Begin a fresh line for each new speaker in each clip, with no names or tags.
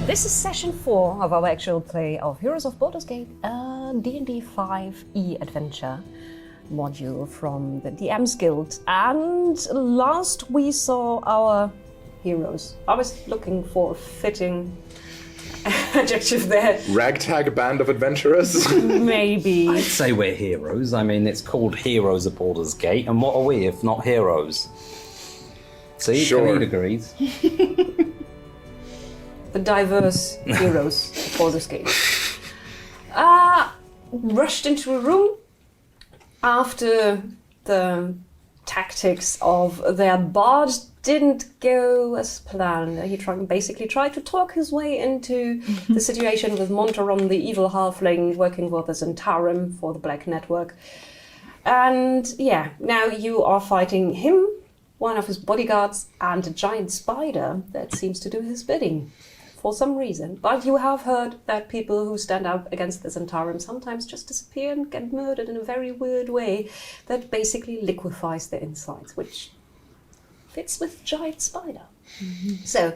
This is session 4 of our actual play of Heroes of Baldur's Gate, a D&D5 e-adventure module from the DM's Guild. And last we saw our heroes. I was looking for a fitting adjective there.
Ragtag band of adventurers?
Maybe.
I'd say we're heroes. I mean, it's called Heroes of Baldur's Gate, and what are we if not heroes? See,
Sure.
Khalid agrees.
The diverse heroes of Baldur's Gate. Rushed into a room after the tactics of their bard didn't go as planned. He basically tried to talk his way into the situation with Montaron, the evil halfling, working with the Zentarum for the Black Network. And yeah, now you are fighting him, one of his bodyguards, and a giant spider that seems to do his bidding for some reason. But you have heard that people who stand up against the Zentarum sometimes just disappear and get murdered in a very weird way that basically liquefies their insides, which fits with giant spider. So,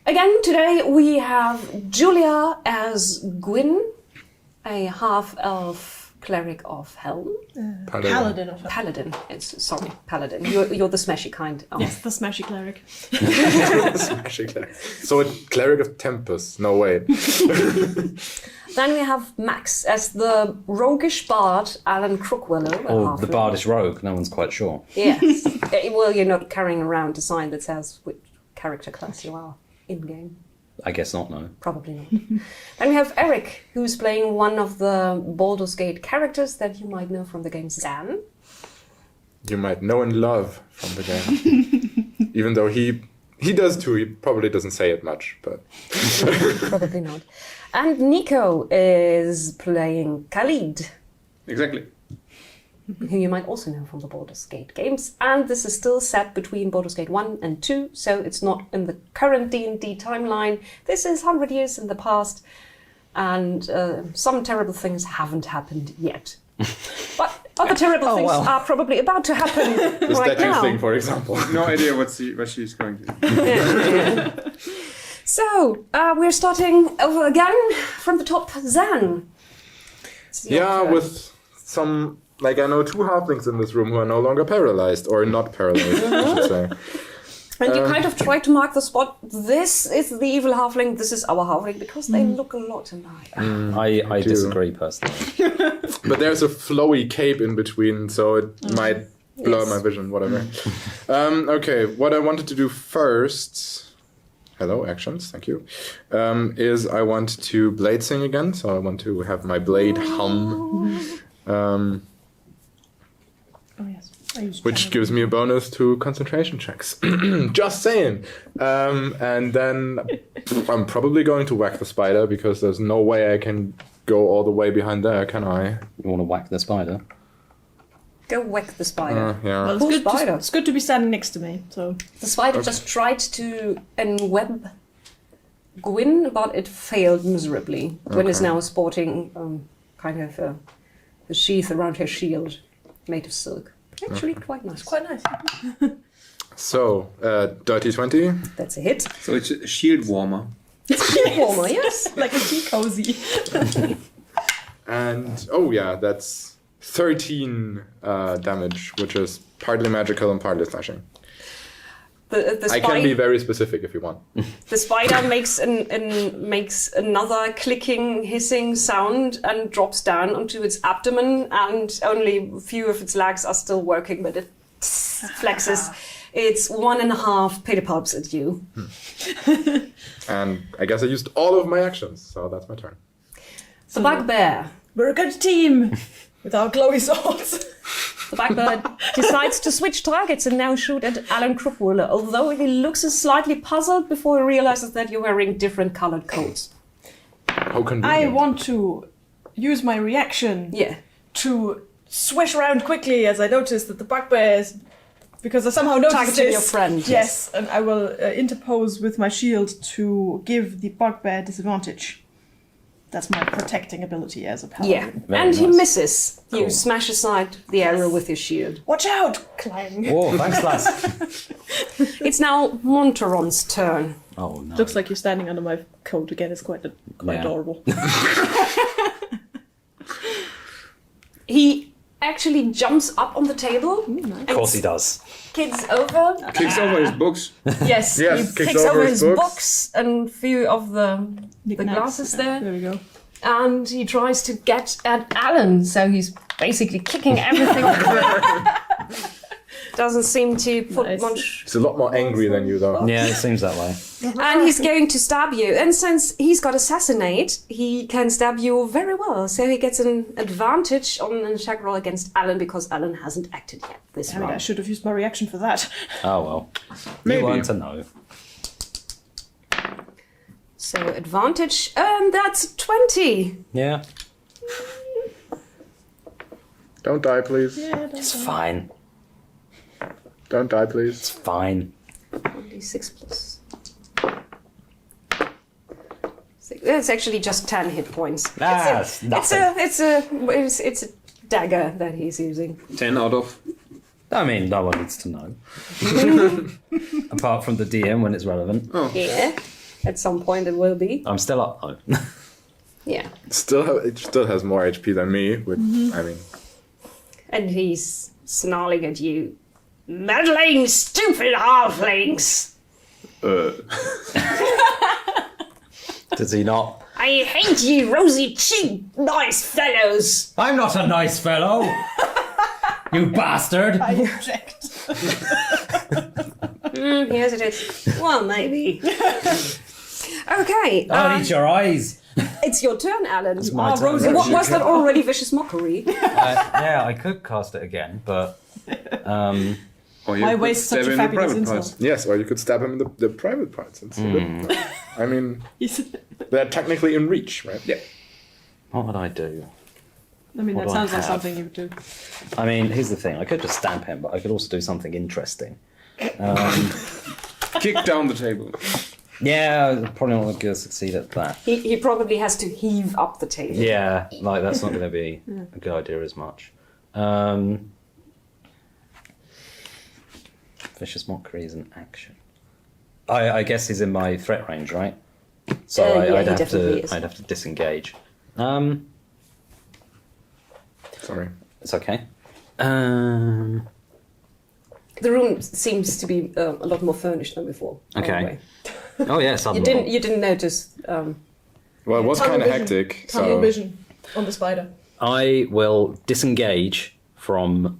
again, today we have Julia as Gwyn, a half-elf cleric of Helm.
Paladin of Helm.
Paladin. Sorry, Paladin. You're the smashy kind. Oh.
Yes, the smashy cleric.
Smashing cleric. So a cleric of Tempest. No way.
Then we have Max as the roguish bard, Alan Crookwillow.
Or the bardish rogue, no one's quite sure.
Yes. Well, you're not carrying around a sign that says which character class you are in-game.
I guess not, no.
Probably not. Then we have Eric, who's playing one of the Baldur's Gate characters that you might know from the game Zan.
You might know and love from the game. Even though he does too, he probably doesn't say it much, but...
Probably not. And Nico is playing Khalid,
Exactly.
who you might also know from the Baldur's Gate games. And this is still set between Baldur's Gate 1 and 2, so it's not in the current D&D timeline. This is 100 years in the past, and some terrible things haven't happened yet. But other terrible things are probably about to happen
the
right
statue
now.
thing, for example.
No idea what she's going to do.
So, we're starting over again from the top. Zan. It's your
Yeah,
turn.
with some... Like, I know 2 halflings in this room who are no longer paralyzed, or not paralyzed, I should say.
And you kind of try to mark the spot. This is the evil halfling, this is our halfling, because they look a lot alike.
I
do.
disagree personally.
But there's a flowy cape in between, so it might blur my vision, whatever. Okay, what I wanted to do first... Hello, actions, thank you. Is I want to blade sing again, so I want to have my blade hum.
Oh yes, I used
Which gives me a bonus to concentration checks. Just saying. And then I'm probably going to whack the spider because there's no way I can go all the way behind there, can I?
You want to whack the spider?
Go whack the spider.
Yeah.
Well,
Who's spider?
it's good to be standing next to me. So
The spider just tried to enweb Gwyn, but it failed miserably. Gwyn is now sporting kind of a sheath around her shield made of silk. Actually, quite nice.
quite nice.
So, dirty 20.
That's a hit.
So it's a shield warmer.
Shield warmer, yes.
Like a tea cozy.
And, oh yeah, that's 13 damage, which is partly magical and partly slashing.
The
I can be very specific if you want.
The spider makes makes another clicking, hissing sound and drops down onto its abdomen, and only a few of its legs are still working, but it flexes its 1.5 pedipalps at you.
And I guess I used all of my actions, so that's my turn.
The bugbear.
We're a good team with our glowy swords.
The bugbear decides to switch targets and now shoot at Alan Crookwillow, although he looks slightly puzzled before he realizes that you're wearing different colored coats.
How convenient.
I want to use my reaction
Yeah.
to swish around quickly as I notice that the bugbear is... Because I somehow noticed
Targeting
this.
your friend.
Yes, and I will interpose with my shield to give the bugbear disadvantage. That's my protecting ability as a paladin.
Yeah,
Very
and he
nice.
misses. You
Cool.
smash aside the arrow with your shield.
Watch out! Clang.
Whoa, thanks, lass.
It's now Monteron's turn.
Oh, no.
Looks like you're standing under my coat again. It's quite
Yeah.
adorable.
He actually jumps up on the table.
Of course he does.
Kicks over.
Kicks over his books.
Yes,
Yes,
he
kicks
kicks
over
over
his
his
books.
books and a few of the
Knickknacks.
glasses there.
There we go.
And he tries to get at Alan, so he's basically kicking everything. Doesn't seem to put
Nice.
much.
He's a lot more angry than you, though.
Yeah, it seems that way.
And he's going to stab you. And since he's got assassinate, he can stab you very well. So he gets an advantage on an attack roll against Alan because Alan hasn't acted yet this
I mean, I
round.
should have used my reaction for that.
Oh, well.
Maybe.
You weren't to know.
So advantage, and that's 20.
Yeah,
Don't die, please.
it's fine.
Don't die,
It's
please.
fine.
1d6 plus. That's actually just 10 hit points.
That's nothing.
It's a dagger that he's using.
10 out of.
I mean, no one needs to know. Apart from the DM when it's relevant.
Yeah. At some point it will be.
I'm still up, though.
Yeah.
It still has more HP than me, which, I mean...
And he's snarling at you. Meddling, stupid halflings!
Does he not?
I hate you, rosy-cheeked, nice fellows!
I'm not a nice fellow! You bastard!
I object.
Yes, it is. Well, maybe. Okay,
I'll eat your eyes!
it's your turn, Alan.
It's my turn.
Was that already vicious mockery?
Yeah, I could cast it again, but...
Or you
Why
could
waste
stab
such a
him in
fabulous
private
insult?
parts.
Yes, or you could stab him in the private parts instead. I mean, they're technically in reach, right? Yeah.
What would I do?
I mean,
What
that
do I
sounds like
have?
something you would do.
I mean, here's the thing. I could just stamp him, but I could also do something interesting.
Kick down the table.
Yeah, I'm probably not going to succeed at that.
He probably has to heave up the table.
Yeah, like that's not going to be a good idea as much. Vicious mockery is an action. I guess he's in my threat range, right? So
Yeah,
I'd
he
have
definitely
to
is.
I'd have to disengage.
Sorry.
It's okay.
The room seems to be a lot more furnished than before. by the
Okay.
way.
Oh yes,
You didn't notice.
Well, it was
Tunnel
kind of
vision.
hectic,
Tunnel
so...
vision on the spider.
I will disengage from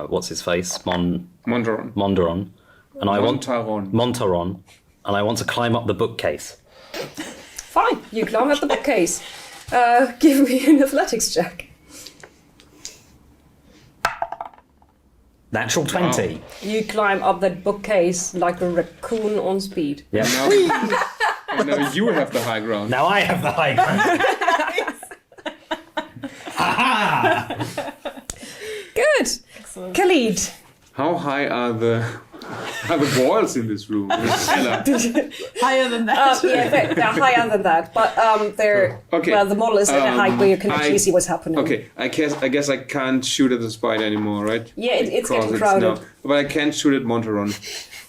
what's his face,
Mondoron.
Mondoron, and I want
Montaron.
Montaron, and I want to climb up the bookcase.
Fine, you climb up the bookcase. Give me an athletics check.
Natural 20.
You climb up that bookcase like a raccoon on speed.
Yep.
Now you have the high ground.
Now I have the high ground.
Good. Khalid.
How high are the walls in this room? Ella?
Higher than that.
Yeah, they're higher than that, but they're
Okay.
well. The model is at a height where you can actually
I-
see what's happening.
Okay, I guess I can't shoot at the spider anymore, right?
Yeah, it's
Because
getting crowded.
but I can shoot at Montaron.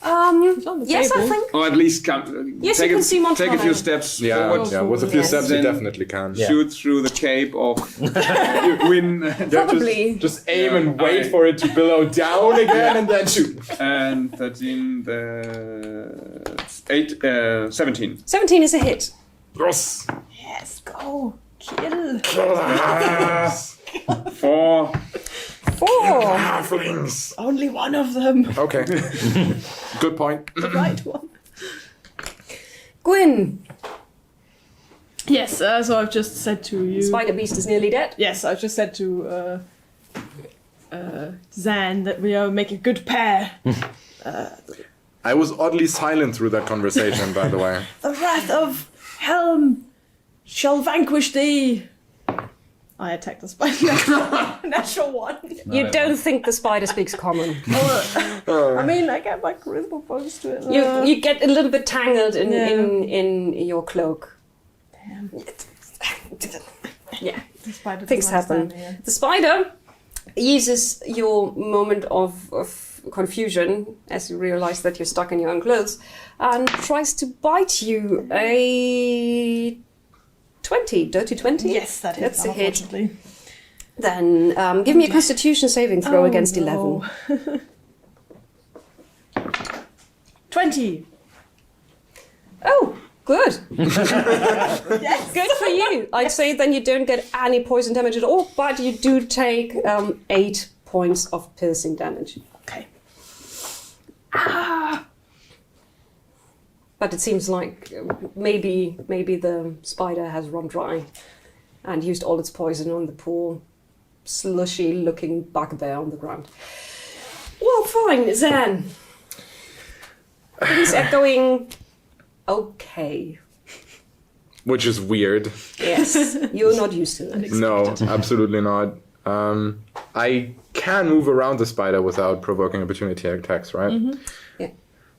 on the
Yes,
table.
I think.
Or at least come.
Yes,
take
you can see Montaron.
Take a few steps
Yeah,
forward.
yeah, with a few
Yes.
steps you
Then-
definitely can.
Yeah.
Shoot through the cape of Win.
Probably.
Just aim and wait
I-
for it to billow down again and then shoot.
And 13, 17.
17 is a hit.
Yes.
Yes, go. Kill.
4.
4.
Halflings.
Only one of them.
Okay. Good point.
The right one.
Gwyn.
Yes, so I've just said to you.
Spider Beast is nearly dead.
Yes, I've just said to Zan that we are making a good pair.
I was oddly silent through that conversation, by the way.
The wrath of Helm shall vanquish thee. I attacked the spider. Natural one.
You don't think the spider speaks common.
I mean, I get my charisma bonus to it.
You get a little bit tangled
Yeah.
in your cloak. Yeah,
The spider
things
doesn't
happen.
understand me,
The spider eases your moment of confusion as you realize that you're stuck in your own clothes and tries to bite you. A 20, dirty 20?
Yes, that
That's
hits,
a hit.
unfortunately.
Then give me a constitution saving throw against 11.
20.
Oh, good.
Yes.
Good for you. I'd say then you don't get any poison damage at all, but you do take 8 points of piercing damage.
Okay.
But it seems like maybe the spider has run dry and used all its poison on the poor, slushy-looking bugbear on the ground. Well, fine, Zan. Things are going okay.
Which is weird.
Yes, you're not used to it.
No, absolutely not. I can move around the spider without provoking opportunity attacks, right?
Mm-hmm. Yeah.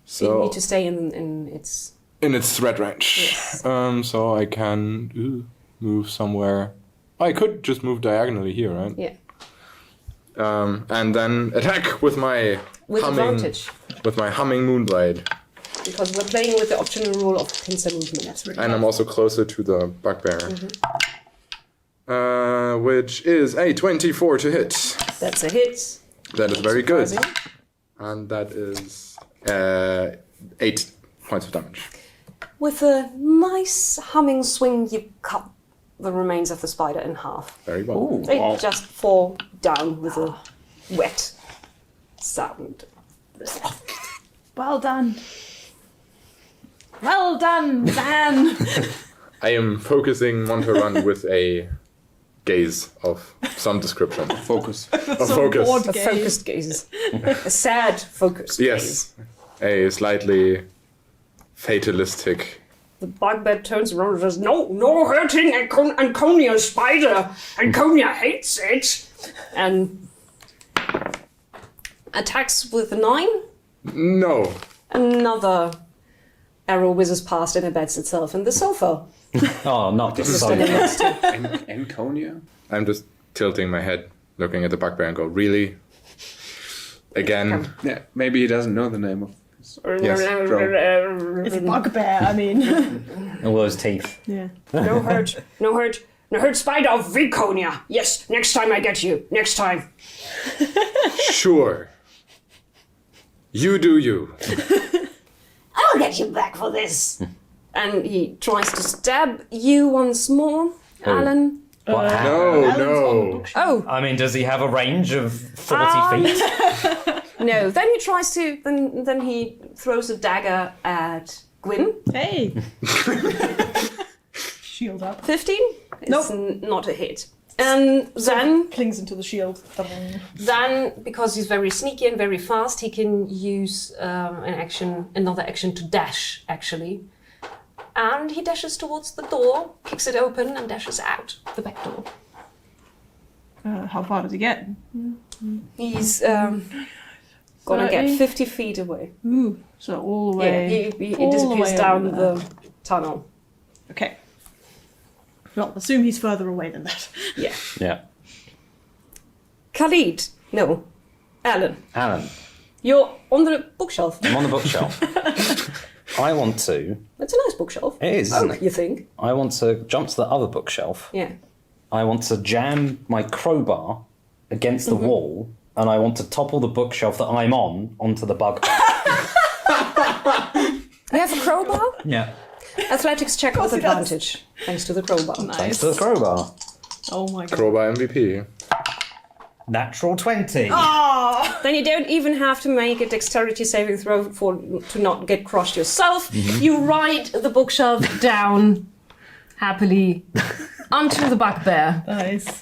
So you
So
need to stay in its...
in its threat range.
Yes.
So I can move somewhere. I could just move diagonally here, right?
Yeah.
And then attack with my
With advantage.
with my humming moonblade.
Because we're playing with the optional rule of pincer movement.
That's really
And I'm also closer to the bugbear. Which is a 24 to hit.
That's a hit.
That is very good.
Surprising.
And that is 8 points of damage.
With a nice humming swing, you cut the remains of the spider in half.
Very well.
They just fall down with a wet sound.
Well done. Well done, Dan.
I am focusing Monterun with a gaze of some description.
Focus.
A focus.
bored
A
gaze.
focused gaze. A sad focused
Yes. A slightly fatalistic.
The bugbear turns around and says, No hurting Anconia spider! Anconia hates it! And attacks with a 9.
No.
Another arrow whizzes past and embeds itself in the sofa.
Oh, not the
It's standing
sofa.
next to.
Anconia?
I'm just tilting my head, looking at the bugbear and go, really? Again?
Yeah, maybe he doesn't know the name of his
It's a bugbear, I mean.
All those teeth.
Yeah.
No hurt, spider of Viconia. Yes, next time I get you. Next time.
Sure. You do you.
I'll get you back for this. And he tries to stab you once more, Alan.
What happened?
No,
Alan's on the
no.
bookshelf.
Oh,
I mean, does he have a range of 40 feet?
no. Then he tries to. Then he throws a dagger at Gwyn.
Hey. Shield up.
15. It's
Nope.
not a hit. And then,
Clings into the shield.
because he's very sneaky and very fast, he can use another action to dash. Actually, and he dashes towards the door, kicks it open, and dashes out the back door.
How far does he get?
He's gonna get
30?
50 feet away.
Ooh, so all the way.
Yeah, he
all the
disappears
way
down
over there.
the tunnel.
Okay. Well, assume he's further away than that.
Yeah.
Yeah.
Khalid. No. Alan.
Alan,
You're on the bookshelf.
I'm on the bookshelf. I want to.
It's a nice bookshelf.
It is, isn't it?
You think?
I want to jump to the other bookshelf.
Yeah.
I want to jam my crowbar against the wall, and I want to topple the bookshelf that I'm on onto the bug.
You have a crowbar?
Yeah.
Athletics check with
he does.
advantage. Thanks to the crowbar.
Thanks to the crowbar.
Oh my god.
Crowbar MVP.
Natural 20.
Then you don't even have to make a dexterity saving throw to not get crushed yourself. You ride the bookshelf down happily onto the bugbear.
Nice.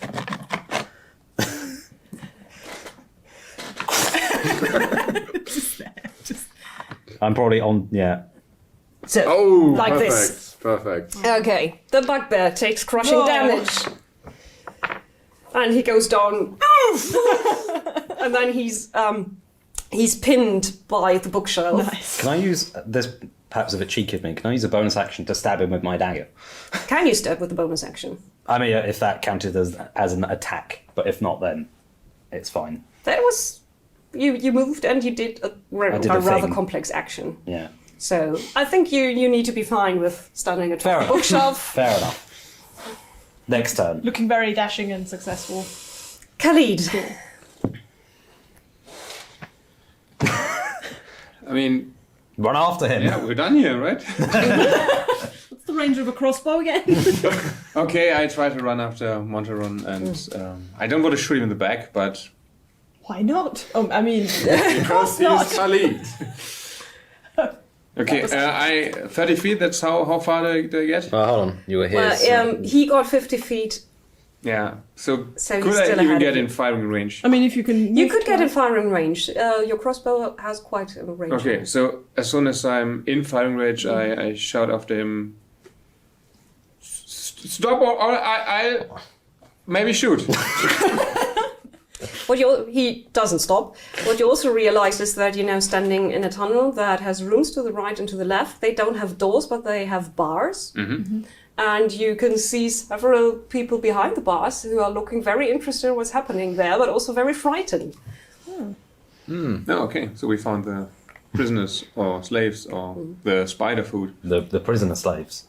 I'm probably on, yeah.
So,
Oh,
like
perfect.
this.
Perfect.
Okay, the bugbear takes crushing
Whoa.
damage. And he goes down. And then he's pinned by the bookshelf.
Nice.
Can I use this perhaps a bit cheeky of me, can I use a bonus action to stab him with my dagger?
Can you stab with the bonus action?
I mean, if that counted as an attack, but if not, then it's fine.
That was... You moved and you did a rather
thing.
complex action.
Yeah.
So I think you need to be fine with standing atop the bookshelf.
Fair enough. Next turn.
Looking very dashing and successful.
Khalid.
I mean,
Run after him.
yeah, we're done here, right?
What's the range of a crossbow again?
Okay, I try to run after Montaron, and I don't want to shoot him in the back, but
Why not? I mean,
Because
not.
he's Khalid.
okay. 30 feet. That's how far do I get?
Hold on, you were here.
Well, he got 50 feet.
Yeah. So
So
could
he's
I
still
even
ahead
get
of
in
you.
firing range?
I mean, if you can.
You
move
could get in
twice.
firing range. Your crossbow has quite a range.
Okay. So as soon as I'm in firing range, I shout after him. Stop! Or I maybe shoot.
He doesn't stop. What you also realize is that you're now standing in a tunnel that has rooms to the right and to the left. They don't have doors, but they have bars. And you can see several people behind the bars who are looking very interested in what's happening there, but also very frightened.
Oh, okay. So we found the prisoners or slaves or the spider food.
The prisoner slaves.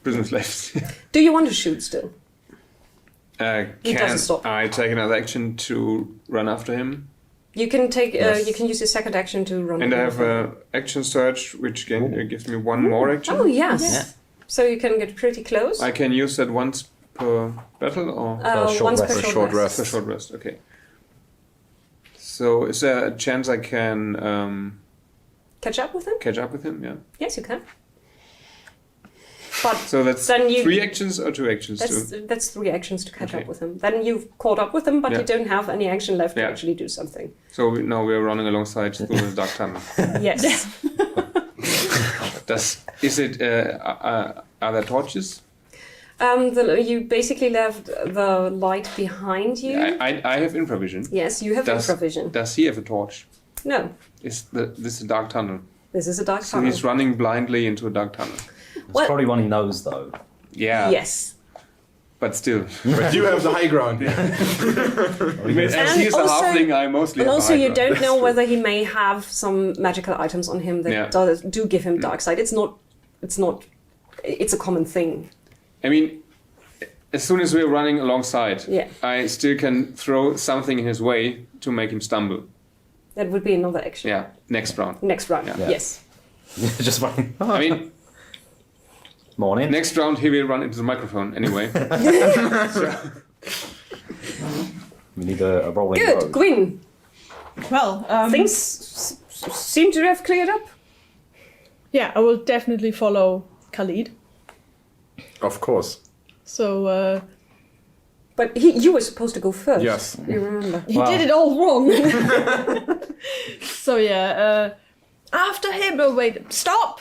Prisoner slaves.
Do you want to shoot still? He
Can
doesn't stop.
I take another action to run after him?
You can take.
Yes.
You can use your second action to run.
And I
away
have
from
action surge, which gives me one more action.
Oh yes.
Yeah.
So you can get pretty close.
I can use that once per battle or
a short
once
rest.
per
For
short rest.
for short rest. Okay. So is there a chance I can
Catch up with him?
catch up with him? Yeah.
Yes, you can. But
So that's
Then you-
3 actions or 2 actions too?
that's 3 actions to catch
Okay.
up with him. Then you've caught up with him, but
Yeah.
you don't have any action left to
Yeah.
actually do something.
So now we're running alongside through the dark tunnel.
Yes.
Is it? Are there torches?
You basically left the light behind you.
I have infravision.
Yes, you have infravision.
Does he have a torch?
No,
This is a dark tunnel.
this is a dark
So
tunnel.
he's running blindly into a dark tunnel.
It's
Well-
probably one he knows, though.
Yeah.
Yes.
But still.
But you have the high ground.
As
And
he's a
also-
halfling, I mostly
But
have
also,
high
you
ground.
don't
That's
know
true.
whether he may have some magical items on him that
Yeah.
do give him dark side. It's not. It's a common thing.
I mean, as soon as we're running alongside,
Yeah.
I still can throw something in his way to make him stumble.
That would be another action.
Yeah, next round.
Next round.
Yeah.
Yes.
Just running.
I mean,
Morning.
next round he will run into the microphone anyway.
We need a rolling
Good,
road.
Gwyn.
Well,
Things seem to have cleared up.
yeah, I will definitely follow Khalid.
Of course.
So
But you were supposed to go first.
Yes.
You remember?
he
Wow.
did it all wrong. So yeah, after him. Oh wait, stop!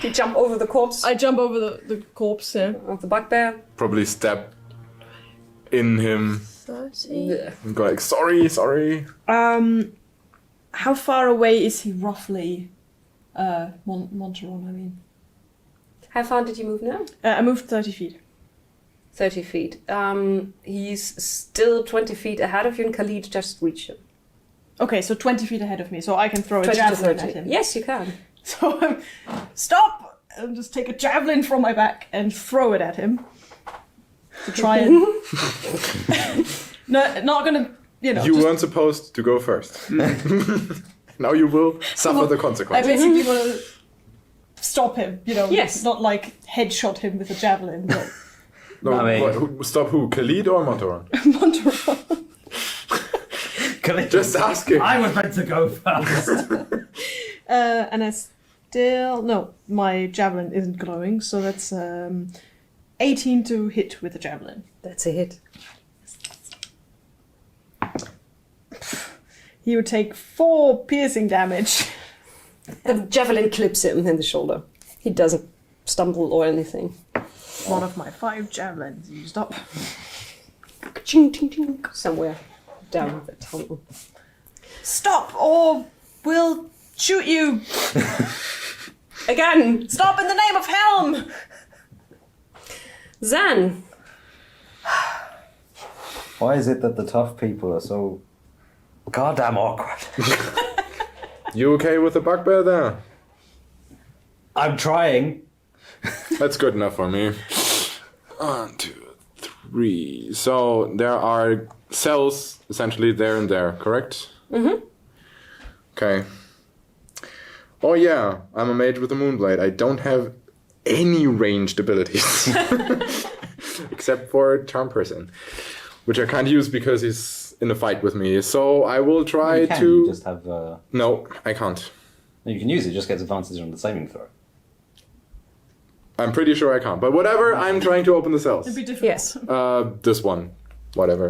You jump over the corpse
I jump over the corpse. Yeah.
of the bugbear.
Probably step in him
30.
and go like, sorry.
How far away is he roughly? Montaron, I mean.
How far did you move now?
I moved 30 feet.
30 feet. He's still 20 feet ahead of you, and Khalid just reached him.
Okay, so 20 feet ahead of me, so I can throw a
20 to
javelin
30.
at him.
Yes, you can.
So stop! And just take a javelin from my back and throw it at him. To try and... No, not gonna,
You
just-
weren't supposed to go first. Now you will suffer the
I
consequences.
basically want to stop him,
Yes.
not like headshot him with a javelin, but
No,
I mean-
stop who? Khalid or Montaron?
Montaron.
Just asking.
I was meant to go first.
And I still... No, my javelin isn't glowing, so that's 18 to hit with a javelin.
That's a hit.
He would take 4 piercing damage.
The javelin clips him in the shoulder. He doesn't stumble or anything.
One of my 5 javelins used up.
Ching, ching, ching, somewhere down the tunnel.
Stop, or we'll Shoot you!
Again,
Stop in the name of Helm!
Zan.
Why is it that the tough people are so goddamn awkward?
You okay with the bugbear there?
I'm trying.
That's good enough for me. 1, 2, 3. So there are cells essentially there and there, correct? Mm-hmm. Okay. Oh yeah, I'm a mage with a moonblade. I don't have any ranged abilities. Except for Charm Person, which I can't use because he's in a fight with me. So I will try
You can,
to...
you just have...
No, I can't.
You can use it, just gets advantage on the saving throw.
I'm pretty sure I can't. But whatever, I'm trying to open the cells.
It'd be difficult.
Yes.
This one. Whatever.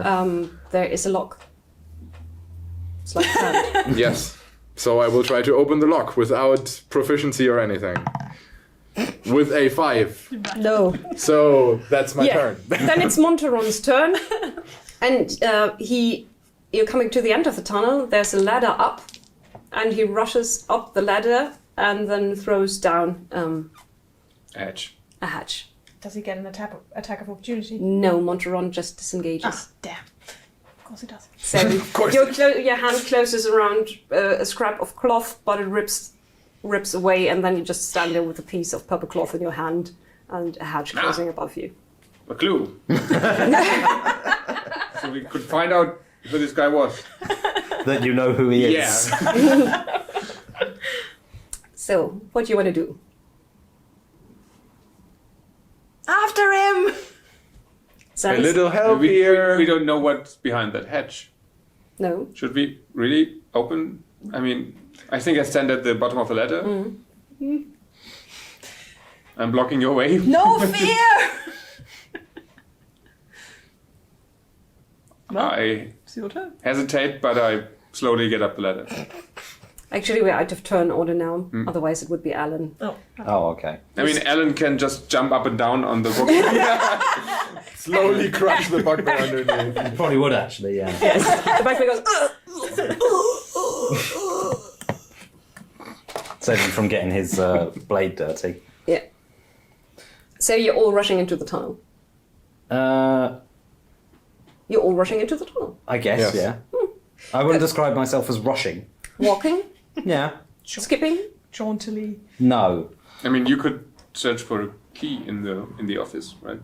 There is a lock. It's like that.
Yes. So I will try to open the lock without proficiency or anything. With a 5.
No.
So that's my turn.
Then it's Monteron's turn. And you're coming to the end of the tunnel. There's a ladder up. And he rushes up the ladder and then throws down
Edge.
a hatch.
Does he get an attack of opportunity?
No, Monteron just disengages.
Ah, damn. Of course he does.
So your hand closes around a scrap of cloth, but it rips away, and then you just stand there with a piece of purple cloth in your hand and a hatch closing above you.
A clue. So we could find out who this guy was.
That you know who he is.
Yeah.
So, what do you want to do?
After him!
A little help
we
here.
don't know what's behind that hatch.
No.
Should we really open? I mean, I think I stand at the bottom of the ladder.
Mm.
I'm blocking your way.
No fear!
I
It's your turn.
hesitate, but I slowly get up the ladder.
Actually, we're out of turn order now. Otherwise, it would be Alan.
Oh.
Oh, okay.
I mean, Alan can just jump up and down on the book.
Slowly crush the bugbear underneath.
You probably would actually, yeah.
Yes. The backpack goes.
Save him from getting his blade dirty.
Yeah. So you're all rushing into the tunnel. You're all rushing into the tunnel.
I guess,
Yes.
yeah. I wouldn't describe myself as rushing.
Walking,
Yeah.
skipping.
Jauntily.
No.
I mean, you could search for a key in the office, right?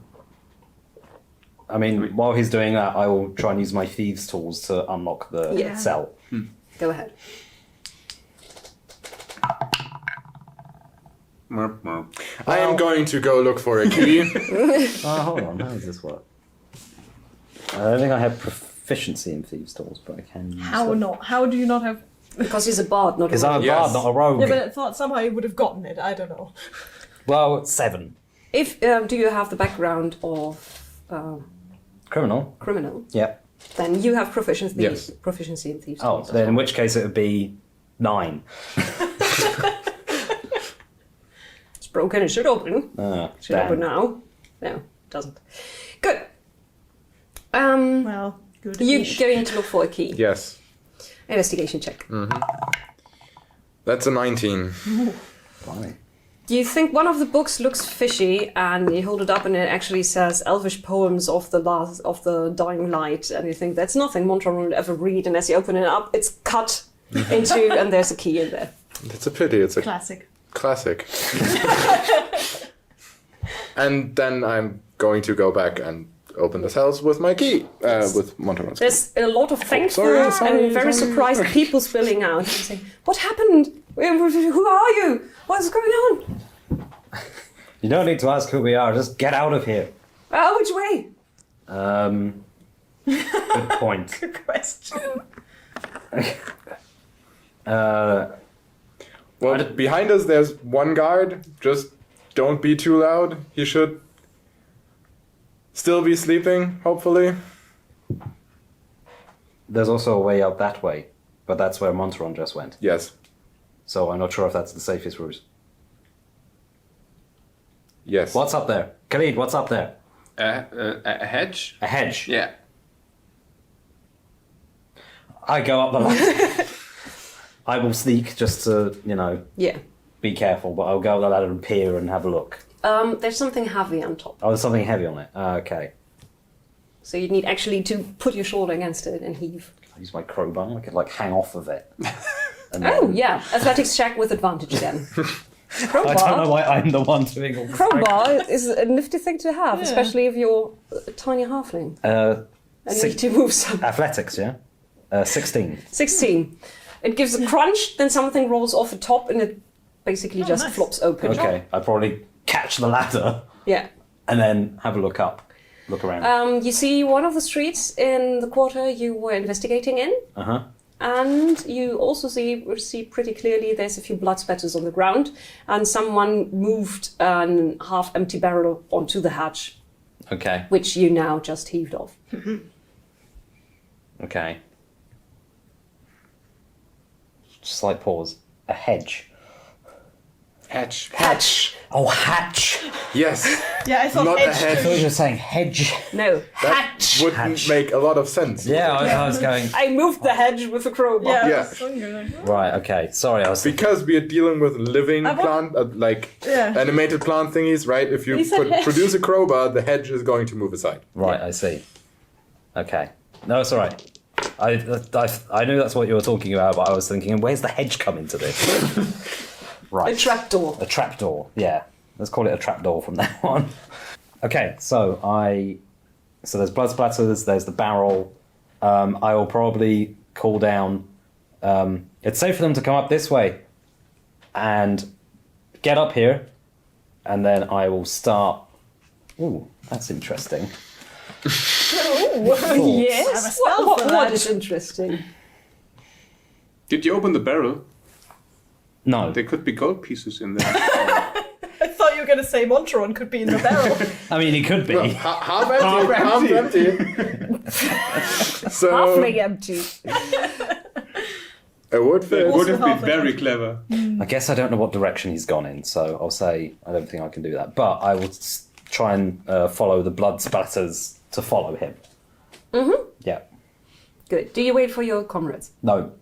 I mean, while he's doing that, I will try and use my thieves' tools to unlock the
Yeah.
cell.
Go ahead.
Merp, merp.
I am going to go look for a key.
Hold on, how does this work? I don't think I have proficiency in thieves' tools, but I can use
How
them.
not? How do you not have...
Because he's a bard, not a
Because I'm a
Yes.
bard, not a rogue.
Yeah, but I thought somehow he would have gotten it. I don't know.
Well, 7.
If do you have the background of
Criminal?
criminal,
Yep.
then you have proficiency.
Yes.
Proficiency in thieves.
Oh, then in which case it would be 9.
It's broken. It should open. Should
Damn.
open now. No, it doesn't. Good.
Well, good.
You going to look for a key?
Yes.
Investigation check.
That's a 19.
Blimey.
You think one of the books looks fishy, and you hold it up, and it actually says Elvish poems of the dying light, and you think that's nothing Monteron would ever read. And as you open it up, it's cut into, and there's a key in there.
It's a pity. It's a
Classic.
classic. And then I'm going to go back and open the cells with my key, with Monteron's key.
There's a lot of thankful
sorry,
and very surprised people spilling out and saying, "What happened? Who are you? What's going on?
You don't need to ask who we are, just get out of here.
Which way?"
Good point.
Good question.
Well, behind us there's one guard. Just don't be too loud. He should still be sleeping, hopefully.
There's also a way out that way, but that's where Monteron just went.
Yes.
So I'm not sure if that's the safest route.
Yes.
What's up there? Khalid, what's up there?
A hedge?
A hedge.
Yeah.
I go up the ladder. I will sneak just to,
Yeah.
be careful, but I'll go up the ladder and peer and have a look.
There's something heavy on top.
Oh, there's something heavy on it. Okay.
So you need actually to put your shoulder against it and heave.
I use my crowbar. I could hang off of it. And
Oh,
then-
yeah. Athletics check with advantage then.
I
Crowbar.
don't know why I'm the one doing all the
Crowbar is a nifty thing to have,
Yeah.
especially if you're a tiny halfling. And
Six-
need to move some.
Athletics, yeah? 16.
16. It gives a crunch, then something rolls off the top and it basically just
nice.
flops open.
Okay, I probably catch the ladder
Yeah.
and then have a look around.
You see one of the streets in the quarter you were investigating in,
Uh-huh.
and you also see pretty clearly there's a few blood spatters on the ground, and someone moved an half-empty barrel onto the hatch,
Okay,
which you now just heaved off.
okay. Slight pause. A hedge.
Hatch.
Hatch!
Oh, hatch!
Yes.
Yeah, I thought
Not a
edge.
I
hedge.
thought you were saying hedge.
No,
That
hatch!
wouldn't
Hatch.
make a lot of sense.
Yeah, I was going...
I moved the hedge with a crowbar.
Yeah.
Yeah.
I was wondering, like,
Right, okay. Sorry, I was...
Because we are dealing with living
I want-
plant,
Yeah.
animated plant thingies, right? If you
He said hedge.
produce a crowbar, the hedge is going to move aside.
Right, I see. Okay. No, it's all right. I knew that's what you were talking about, but I was thinking, where's the hedge come into this? Right.
A trapdoor.
A trapdoor, yeah. Let's call it a trapdoor from now on. Okay, so there's blood splatters, there's the barrel. I will probably call down, it's safe for them to come up this way and get up here, and then I will start... Ooh, that's interesting.
Oh, yes.
I have a spell
What
for that.
is interesting?
Did you open the barrel?
No.
There could be gold pieces in there.
I thought you were going to say Montron could be in the barrel.
I mean, it could be.
Well, half empty. So
Halfling empty.
it would fit.
Also
Would have been
half
very
empty.
clever.
I guess I don't know what direction he's gone in, so I'll say I don't think I can do that. But I will try and follow the blood splatters to follow him.
Mm-hmm.
Yeah.
Good. Do you wait for your comrades?
No.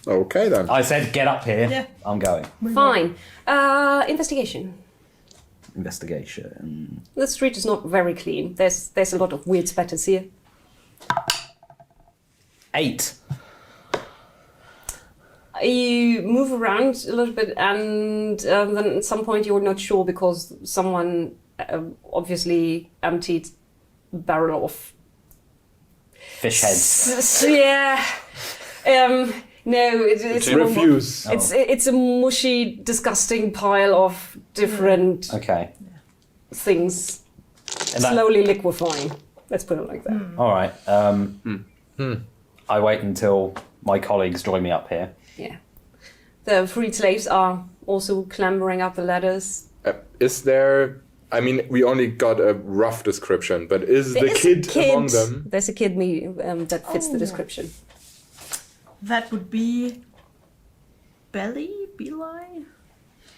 Okay then.
I said get up here.
Yeah.
I'm going.
Fine. Investigation.
Investigation.
The street is not very clean. There's a lot of weird spatters here.
8.
You move around a little bit, and then at some point you're not sure because someone obviously emptied a barrel of
Fish heads.
yeah. No, it's
Refuse.
It's a mushy, disgusting pile of different
Okay.
things
And that-
slowly liquefying. Let's put it like that.
All right. I wait until my colleagues join me up here.
Yeah. The freed slaves are also clambering up the ladders.
Is there? I mean, we only got a rough description, but is the
There is a
kid among them?
There's a kid that fits the description.
That would be Belly? Beli?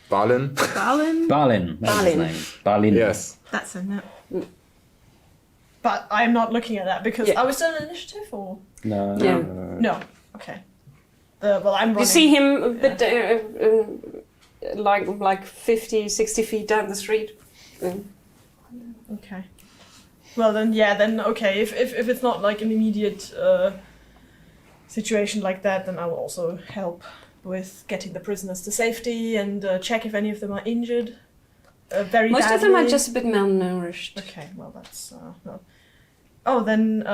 Balin?
Balin?
Balin. That's his
Balin.
name. Balin.
Yes.
That's a no. But I'm not looking at that because
Yeah.
are we still in initiative or
No.
Yeah.
no? Okay. Well, I'm running.
You see him a bit like 50, 60 feet down the street.
Okay. Well then okay. If it's not like an immediate situation like that, then I will also help with getting the prisoners to safety and check if any of them are injured. Very
Most
badly.
of them are just a bit malnourished.
Okay. Well, that's no. Oh, then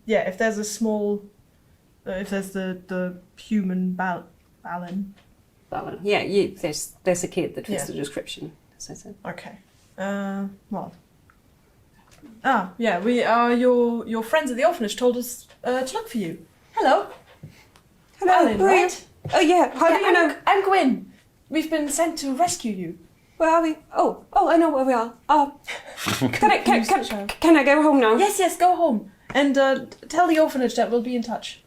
yeah. If there's a small, if there's the human Balin.
Balin. Yeah, there's a kid that fits
Yeah.
the description, as I said.
Okay. Well. Ah, yeah. We your friends at the orphanage told us to look for you. Hello. Balin, right?
Oh yeah, how do you know?
I'm Gwyn. We've been sent to rescue you.
Where are we? Oh, I know where we are. Can I go home now?
Yes. Go home and tell the orphanage that we'll be in touch.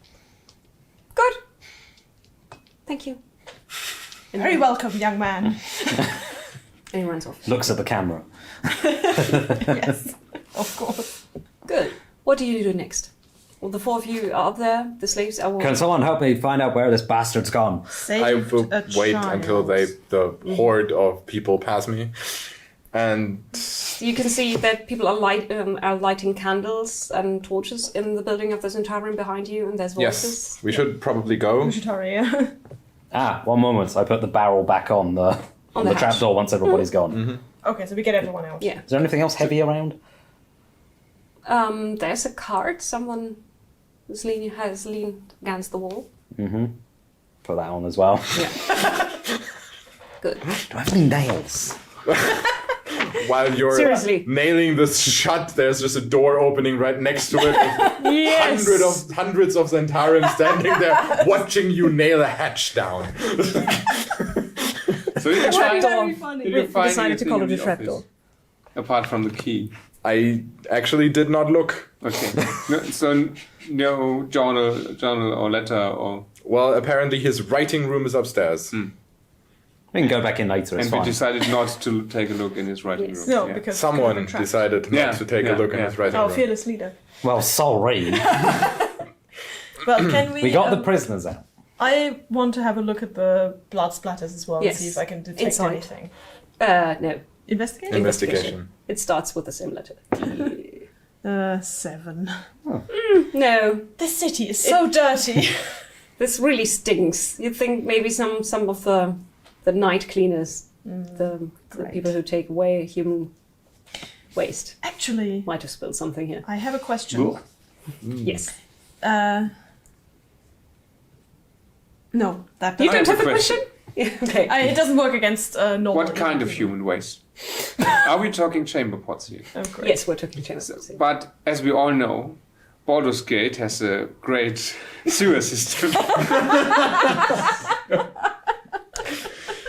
Good. Thank you.
Very welcome, young man.
And he runs off.
Looks at the camera.
Yes, of course.
Good. What do you do next? Well, the four of you are up there. The slaves are
Can someone help me find out where this bastard's gone?
I will wait until the horde of people pass me. And
You can see that people are lighting candles and torches in the building of the Centaurium behind you, and there's voices.
yes, we should probably go.
We should hurry. Yeah.
One moment. I put the barrel back on the
the hatch.
trapdoor once everybody's gone.
Okay, so we get everyone out.
Yeah.
Is there anything else heavy around?
There's a cart. Someone has leaned against the wall.
Put that on as well.
Yeah. Good.
Do I have any nails?
While you're
Seriously.
nailing this shut, there's just a door opening right next to it. With
Yes.
hundreds of Centaurians standing there watching you nail a hatch down.
So did you find,
Very funny.
did you
We
find
decided to
anything
call
in
it a
the
trapdoor.
office? Apart from the key.
I actually did not look.
Okay. So no journal or letter or...
Well, apparently his writing room is upstairs.
We can go back in later. It's
And we
fine.
decided not to take a look in his writing
Yes.
room.
No,
Yeah.
because
Someone decided not
Yeah,
to take
yeah,
a look in
yeah.
his writing
Oh,
room.
fearless leader.
Well, sorry.
Well, can we?
We got the prisoners out.
I want to have a look at the blood splatters as well
Yes.
and see if I can detect
Inside.
anything.
No.
Investigate.
Investigation.
It starts with the same letter.
7.
No.
This city is so dirty.
This really stinks. You'd think maybe some of the night cleaners, the
Right.
people who take away human waste,
Actually,
might have spilled something here.
I have a question.
Ooh.
Yes.
No, that
You
doesn't.
don't have a
question.
question? Yeah, okay.
It doesn't work against normal.
What kind of human waste? Are we talking chamber pots here?
Oh, great.
Yes, we're talking Chinese.
But as we all know, Baldur's Gate has a great sewer system.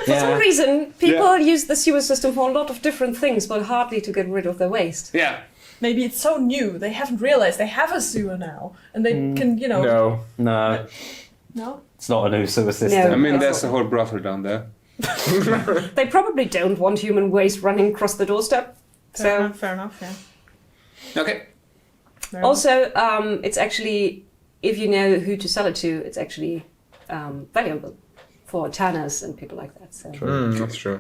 For some reason, people use the sewer system for a lot of different things, but hardly to get rid of their waste.
Yeah.
Maybe it's so new they haven't realized they have a sewer now, and they can,
No.
No,
No?
it's not a new sewer system.
No.
I mean, there's a whole brothel down there.
They probably don't want human waste running across the doorstep.
Fair enough, yeah.
Okay.
Fair enough.
Also, it's actually, if you know who to sell it to, it's actually valuable for tanners and people like that. So.
That's true.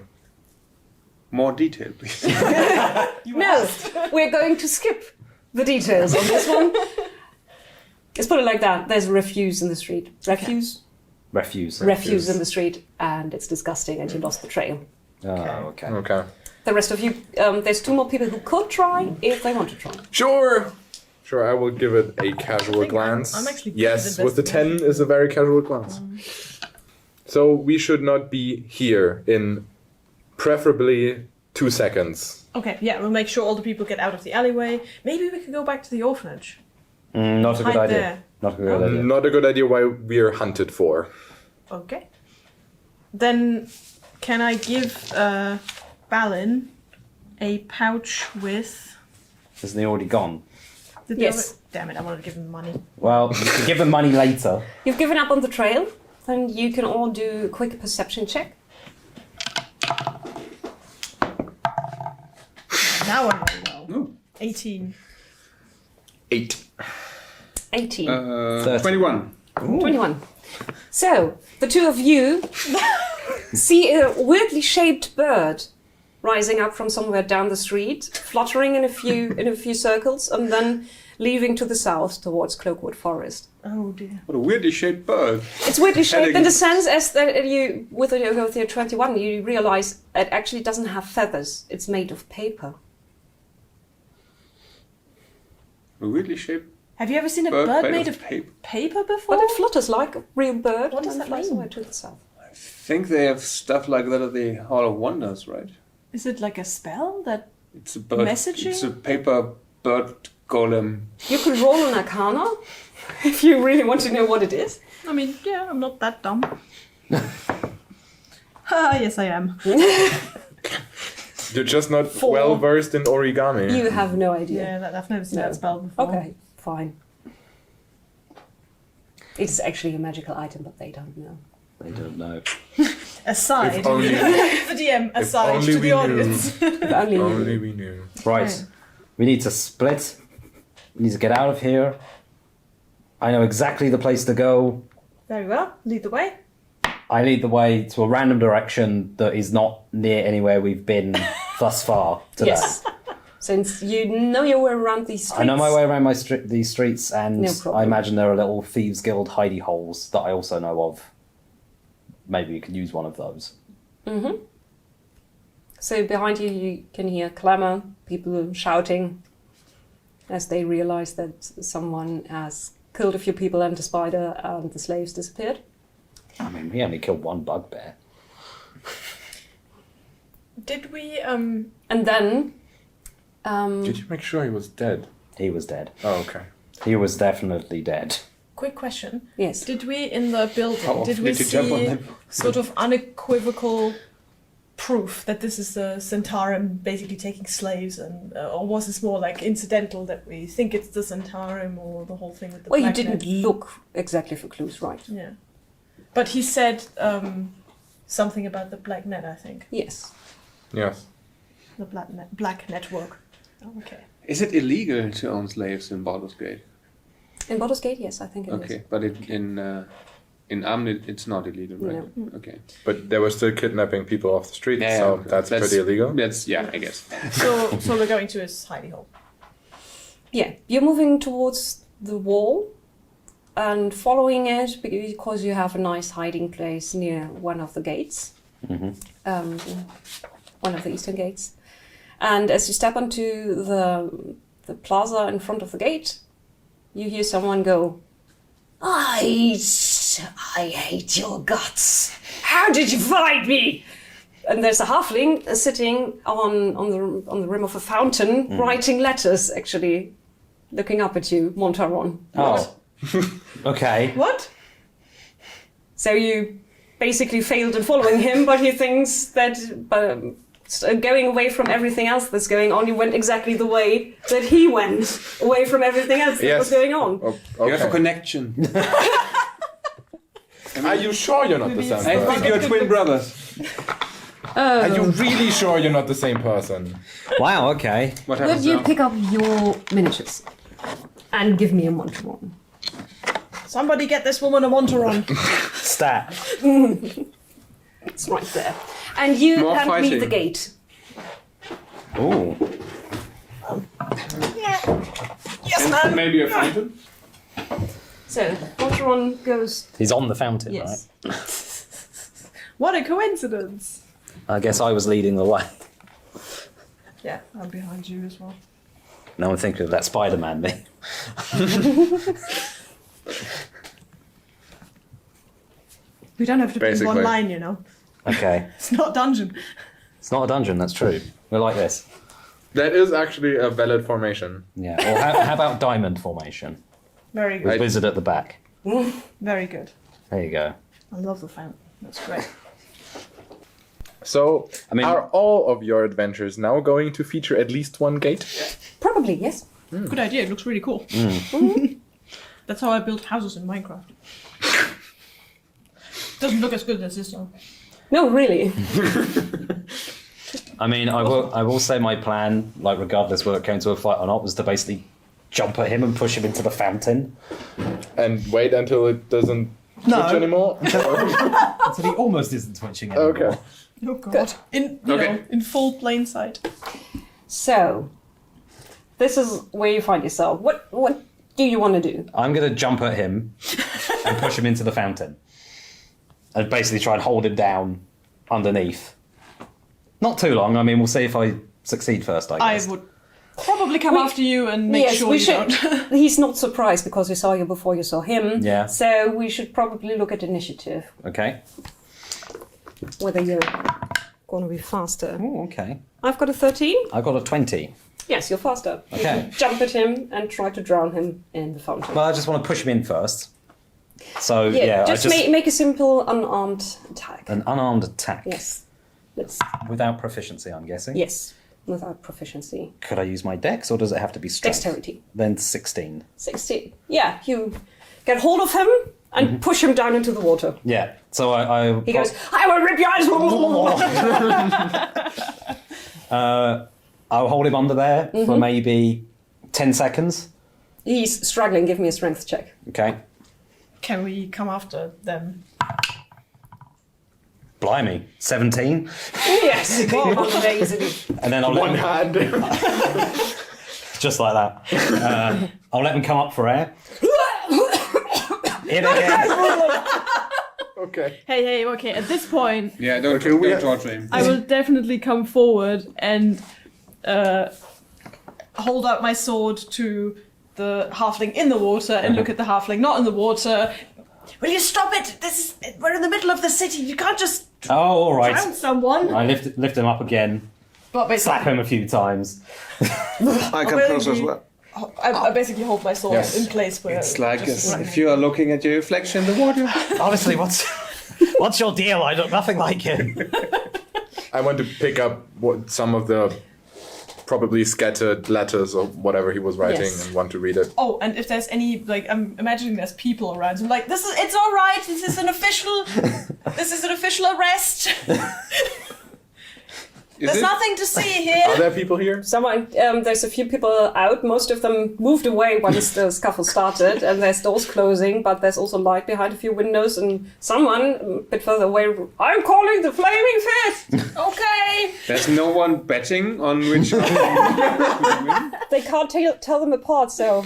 More detail, please.
No, we're going to skip the details on this one. Let's put it like that. There's refuse in the street. Refuse in the street, and it's disgusting, and you lost the trail.
Oh, okay.
Okay.
The rest of you, there's 2 more people who could try if they want to try.
Sure, I will give it a casual glance.
I'm actually good
yes,
at
with the 10 is a very casual glance. So we should not be here in preferably 2 seconds.
Okay, yeah, we'll make sure all the people get out of the alleyway. Maybe we can go back to the orphanage.
Not a good
Hide
idea.
there.
Not a good idea.
Not a good idea why we're hunted for.
Okay. Then can I give Balin a pouch with...
Isn't he already gone?
Did they
Yes.
already- Damn it, I wanted to give him money.
Well, you can give them money later.
You've given up on the trail, then you can all do a quick perception check.
Now I roll well.
Ooh.
18.
8.
18.
21.
21. So, the 2 of you see a weirdly shaped bird rising up from somewhere down the street, fluttering in a few circles, and then leaving to the south towards Cloakwood Forest.
Oh dear.
What a weirdly shaped bird.
It's weirdly shaped in
Heading-
the sense as that you, with your 21, you realize it actually doesn't have feathers. It's made of paper.
A weirdly shaped
Have you ever seen a
bird,
bird made of
paper.
paper before?
But it flutters like a real bird
What does
and
that
flies
mean?
away to the south.
I think they have stuff like that at the Hall of Wonders, right?
Is it like a spell that...
It's a bird.
Messaging?
It's a paper bird golem.
You could roll an Arcana if you really want to know what it is.
I mean, yeah, I'm not that dumb. Yes, I am.
You're just not
4.
well versed in origami.
You have no idea.
Yeah, I've never seen
No.
that spell before.
Okay, fine. It's actually a magical item, but they don't know.
They don't know.
Aside,
If only-
the DM, aside
only
to
we
the audience.
If only you
Only
knew.
we knew.
Right.
Okay.
We need to split. We need to get out of here. I know exactly the place to go.
Very well. Lead the way.
I lead the way to a random direction that is not near anywhere we've been thus far today.
Yes. Since you know your way around these streets.
I know my way around these streets, and
No problem.
I imagine there are little Thieves Guild hidey holes that I also know of. Maybe we could use one of those.
Mm-hmm. So behind you, you can hear clamour, people shouting as they realise that someone has killed a few people and a spider and the slaves disappeared.
I mean, we only killed one bugbear.
Did we,
And then...
Did you make sure he was dead?
He was dead.
Oh, okay.
He was definitely dead.
quick question.
Yes.
Did we, in the building,
How
did
often
we
did you jump on
see
them?
sort of unequivocal proof that this is the Centaurum basically taking slaves, and or was this more like incidental that we think it's the Centaurum or the whole thing with the
Well, you
black
didn't
net?
look exactly for clues, right?
Yeah. But he said something about the black net, I think.
Yes.
Yes.
The black network. Oh, okay.
Is it illegal to own slaves in Baldur's Gate?
In Baldur's Gate, yes, I think it is.
Okay, but in Amnit it's not illegal, right? Okay.
But they were still kidnapping people off the street,
Yeah,
so
okay.
that's pretty illegal.
That's I guess.
So we're going to his hidey hole.
Yeah, you're moving towards the wall and following it because you have a nice hiding place near one of the gates, one of the eastern gates. And as you step onto the plaza in front of the gate, you hear someone go, I hate your guts. How did you find me? And there's a halfling sitting on the rim of a fountain, writing letters, actually, looking up at you, Montaron.
Oh. Okay.
What?
So you basically failed in following him, but he thinks that going away from everything else that's going on, you went exactly the way that he went, away from everything else that was going on.
Oh,
You have a
okay.
connection.
Are you sure you're not the same
I think
person?
you're twin brothers.
Are you really sure you're not the same person?
Wow, okay.
What
Would
happens
you
now?
pick up your miniatures and give me a Montaron?
Somebody get this woman a Montaron.
Stat.
It's right there. And you
More
hand me
fighting.
the gate.
Ooh.
And maybe a fountain?
So, Montaron goes...
He's on the fountain,
Yes.
right?
What a coincidence.
I guess I was leading the way.
Yeah, I'm behind you as well.
Now I'm thinking of that Spider-Man thing.
We don't have to be in
Basically.
one line, you know.
Okay.
It's not dungeon.
It's not a dungeon, that's true. We're like this.
That is actually a valid formation.
Yeah. Or how about diamond formation?
Very
With
good.
wizard at the back.
Very good.
There you go.
I love the fountain. That's great.
So,
I mean-
are all of your adventures now going to feature at least one gate?
Probably, yes.
Good idea. It looks really cool. That's how I build houses in Minecraft. Doesn't look as good as this one.
No, really.
I mean, I will say my plan, like regardless whether it came to a fight or not, was to basically jump at him and push him into the fountain.
And wait until it doesn't
No.
twitch anymore?
Until he almost isn't twitching anymore.
Okay.
Oh god. In in full plain sight.
So, this is where you find yourself. What do you want to do?
I'm going to jump at him and push him into the fountain. And basically try and hold him down underneath. Not too long. I mean, we'll see if I succeed first, I
I
guess.
would probably come after you and make
yes,
sure
we
you
should.
don't.
He's not surprised because we saw you before you saw him.
Yeah.
So we should probably look at initiative.
Okay.
Whether you're going to be faster.
Oh, okay.
I've got a 13.
I got a 20.
Yes, you're faster. You
Okay.
can jump at him and try to drown him in the fountain.
Well, I just want to push him in first. So, yeah,
just,
I just...
make a simple unarmed attack.
An unarmed attack.
Yes. Let's.
Without proficiency, I'm guessing.
Yes, without proficiency.
Could I use my dex, or does it have to be strength?
Dexterity.
Then 16.
16. Yeah, you get hold of him and push him down into the water.
Yeah. So I
He goes, I will rip your eyes.
I'll hold him under there for maybe 10 seconds.
He's struggling. Give me a strength check.
Okay.
Can we come after them?
Blimey. 17.
Yes, amazing.
And then I'll let
One
them,
hand.
just like that. I'll let them come up for air. In again.
Okay.
Hey, okay. At this point,
Yeah, don't torture him.
I will definitely come forward and hold out my sword to the halfling in the water and look at the halfling not in the water. Will you stop it? We're in the middle of the city. You can't just
Oh, all right.
drown someone.
I lift him up again.
But
Slap him a few times.
I can
Well,
close as
you-
well.
I basically hold my sword
Yes.
in place where
It's like
just
if you are looking at your reflection in the water.
Honestly, what's your deal? I look nothing like you.
I want to pick up some of the probably scattered letters or whatever he was writing
Yes.
and want to read it.
Oh, and if there's any, like, I'm imagining there's people around. So I'm like, it's all right. This is an official arrest. There's nothing to see
Are
here.
there people here?
Someone, there's a few people out. Most of them moved away once the scuffle started, and there's doors closing. But there's also light behind a few windows, and someone a bit further away. I'm calling the flaming fist.
Okay.
There's no one betting on which.
They can't tell them apart. So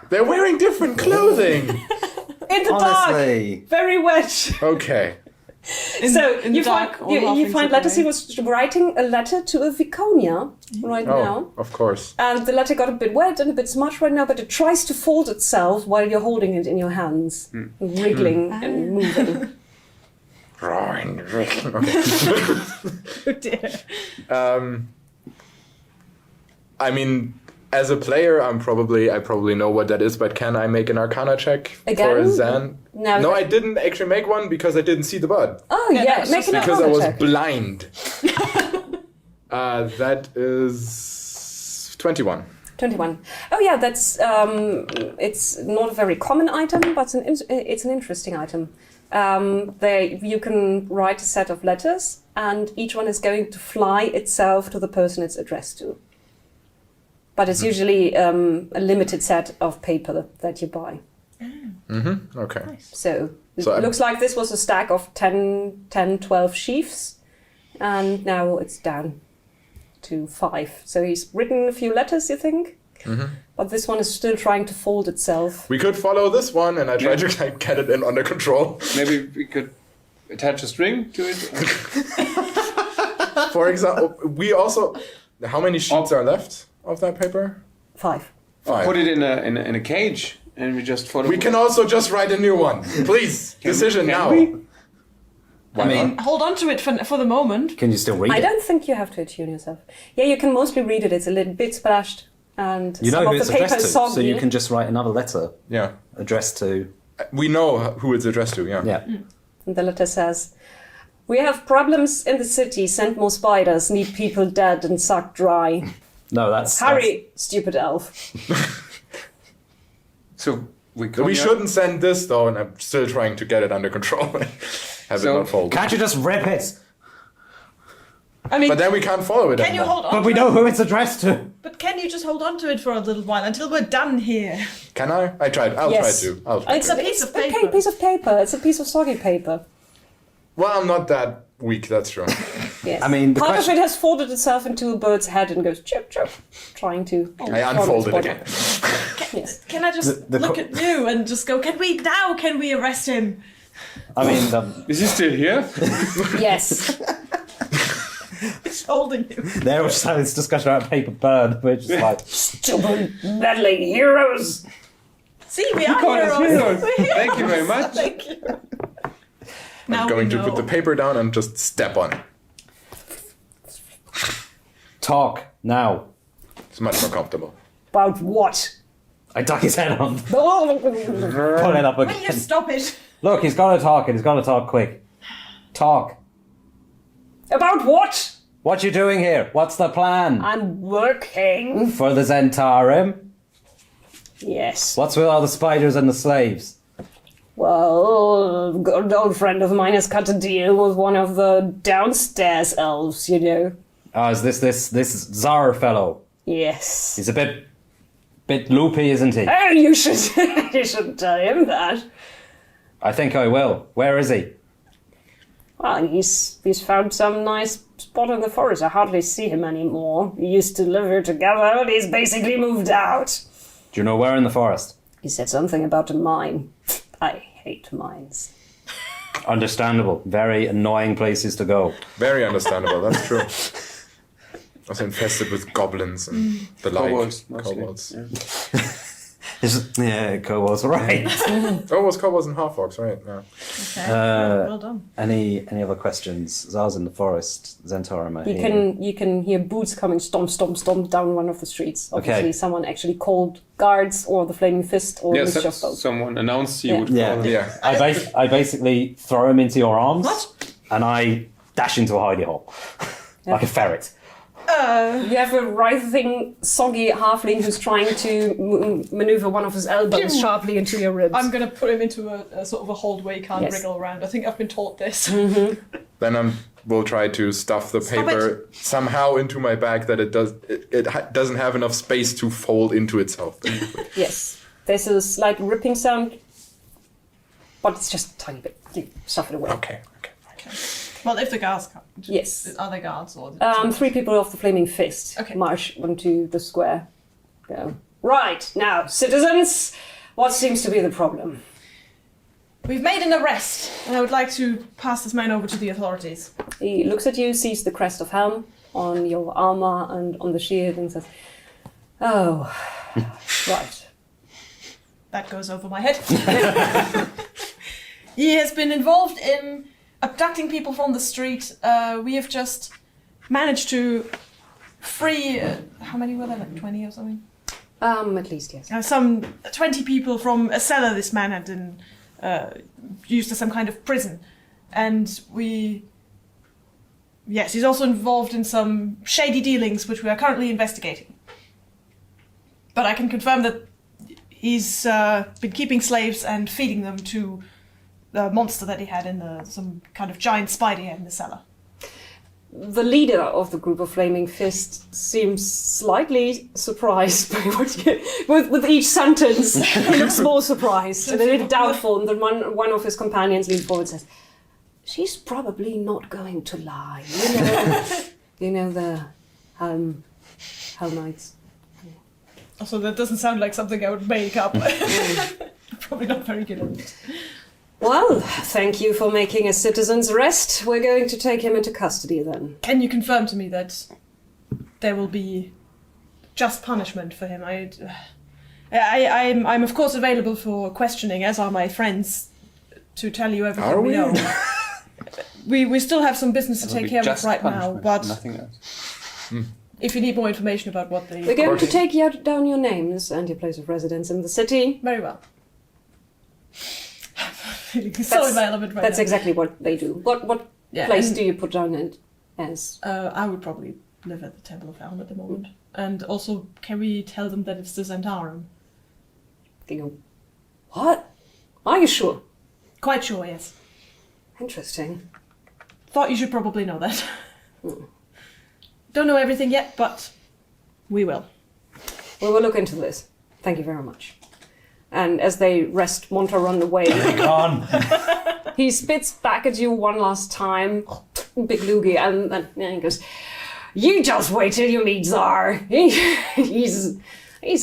They're wearing different clothing.
in the dark,
Honestly.
very wet.
Okay.
So
in
you
the
find
dark, all
you
halflings
find
look
letters. He
away.
was writing a letter to a Viconia right now.
Oh, of course.
And the letter got a bit wet and a bit smudged right now, but it tries to fold itself while you're holding it in your hands, wriggling and moving.
Drawing. Okay.
Oh dear.
I mean, as a player, I probably know what that is, but can I make an Arcana check for
Again?
Zan?
No.
I didn't actually make one because I didn't see the bud.
Oh yeah,
that's
make an
Because I
Arcana
was
check.
blind. That is 21.
21. Oh yeah, that's it's not a very common item, but it's an interesting item. You can write a set of letters, and each one is going to fly itself to the person it's addressed to. But it's usually a limited set of paper that you buy.
Mm-hmm. Okay.
So it
So
looks like this was a stack of 10, 12 sheafs, and now it's down to 5. So he's written a few letters, you think?
Mm-hmm.
But this one is still trying to fold itself.
We could follow this one, and I try to like, get it in under control.
Maybe we could attach a string to it.
For example, we also. How many sheets are left of that paper?
5.
5.
Put it in a cage and we just follow.
We can also just write a new one. Please, decision
can
now.
we?
Why
I mean,
not?
Hold on to it for the moment.
Can you still read
I
it?
don't think you have to attune yourself. Yeah, you can mostly read it. It's a little bit splashed, and
You
some
know
of
who
the
it's
paper
addressed to,
is soggy.
so you can just write another letter
Yeah,
addressed to.
we know who it's addressed to. Yeah.
Yeah.
And the letter says, "We have problems in the city. Send more spiders. Need people dead and sucked dry.
No, that's
Hurry, stupid elf."
So we
So we shouldn't send this though, and I'm still trying to get it under control. Have
So-
it not folded.
Can't you just rip it?
I mean,
But then we can't follow it
can you
anymore.
hold on?
But we
to
know
it?
who it's addressed to.
But can you just hold on to it for a little while until we're done here?
Can I? I tried. I'll
Yes.
try to. I'll try
It's
to.
a piece of
Okay,
paper.
piece of paper. It's a piece of soggy paper.
Well, I'm not that weak, that's true.
Yes.
I mean, the
part
question-
of it has folded itself into a bird's head and goes chip chip, trying to.
I unfold it again.
Yes.
Can I just
The
look
co-
at you and just go, can we arrest him?
I mean,
Is he still here?
Yes.
He's holding you.
they were just having this discussion about paper bird. We're just like,
Stupid meddling heroes.
See, we are
Call us
heroes.
heroes. Thank you very much.
Thank you.
I'm going to put the paper down and just step on it.
talk now.
It's much more comfortable.
About what?
I duck his head on,
Oh,
pull it up
Will you
again.
stop it?
Look, he's got to talk, and he's got to talk quick. Talk.
about what?
What you doing here? What's the plan?
I'm working.
For the Zentarim?
Yes.
What's with all the spiders and the slaves?
Well, a good old friend of mine has cut a deal with one of the downstairs elves, you know.
Oh, is this Zara fellow?
Yes.
He's a bit Bit loopy, isn't he?
Oh, you shouldn't tell him that.
I think I will. Where is he?
Well, he's found some nice spot in the forest. I hardly see him anymore. We used to live here together, but he's basically moved out.
Do you know where in the forest?
He said something about a mine. I hate mines.
Understandable. Very annoying places to go.
Very understandable, that's true. Also infested with goblins and the like.
Kobolds, mostly.
Kobolds.
Yeah.
Yeah, kobolds, right.
Oh, it was kobolds and half-orcs, right? Yeah.
Okay. Well done.
Any other questions? Zara's in the forest. Zentaur, am I
You
here?
can hear boots coming stomp, stomp, stomp down one of the streets. Obviously,
Okay.
someone actually called guards or the Flaming Fist or
Yes,
Mr. of both.
someone announced you
Yeah.
would
Yeah.
call.
Yeah.
I basically throw him into your arms.
What?
And I dash into a hidey hole. Like a ferret.
You have a writhing, soggy halfling who's trying to maneuver one of his elbows sharply into your ribs.
I'm going to put him into a sort of a hold where he can't
Yes.
wriggle around. I think I've been taught this.
Then we'll try to stuff the
Stop
paper somehow into my bag that it doesn't have enough space to fold into itself.
Yes. There's a slight ripping sound, but it's just a tiny bit. You stuff it away.
Okay.
Well, if the guards come.
Yes.
Are they guards or?
3 people of the Flaming Fist
Okay.
march onto the square. Go. Right, now, citizens, what seems to be the problem?
We've made an arrest, and I would like to pass this man over to the authorities.
He looks at you, sees the crest of helm on your armor and on the shield, and says, "Oh, right."
That goes over my head. He has been involved in abducting people from the street. We have just managed to free. How many were there? Like 20 or something?
At least, yes.
Some 20 people from a cellar this man had in, used as some kind of prison. And we... Yes, he's also involved in some shady dealings, which we are currently investigating. But I can confirm that he's been keeping slaves and feeding them to the monster that he had in some kind of giant spider he had in the cellar.
The leader of the group of Flaming Fists seems slightly surprised by what you, with each sentence. He looks more surprised and a little doubtful. And then one of his companions leans forward and says, "She's probably not going to lie. You know the Hell Knights."
Also, that doesn't sound like something I would make up. Probably not very good at it.
Well, thank you for making a citizen's arrest. We're going to take him into custody then.
Can you confirm to me that there will be just punishment for him? I'm of course available for questioning, as are my friends, to tell you everything
Are
we
we?
know. we still have some business to
That would
take
be
care of
just
right now,
punishment,
but
nothing else.
if you need more information about what
We're
they...
going to take down your names and your place of residence in the city.
Very well. So irrelevant right
That's
now.
exactly what they do. What
Yeah,
place
and-
do you put down it as?
I would probably live at the Temple of Helm at the moment. And also, can we tell them that it's the Zentarum?
They go, what? Are you sure?
Quite sure, yes.
Interesting.
Thought you should probably know that. Don't know everything yet, but we will.
We will look into this. Thank you very much. And as they rest Montar on the way,
Gone.
he spits back at you one last time, big loogie, and then he goes, "You just wait till you meet Tsar. He's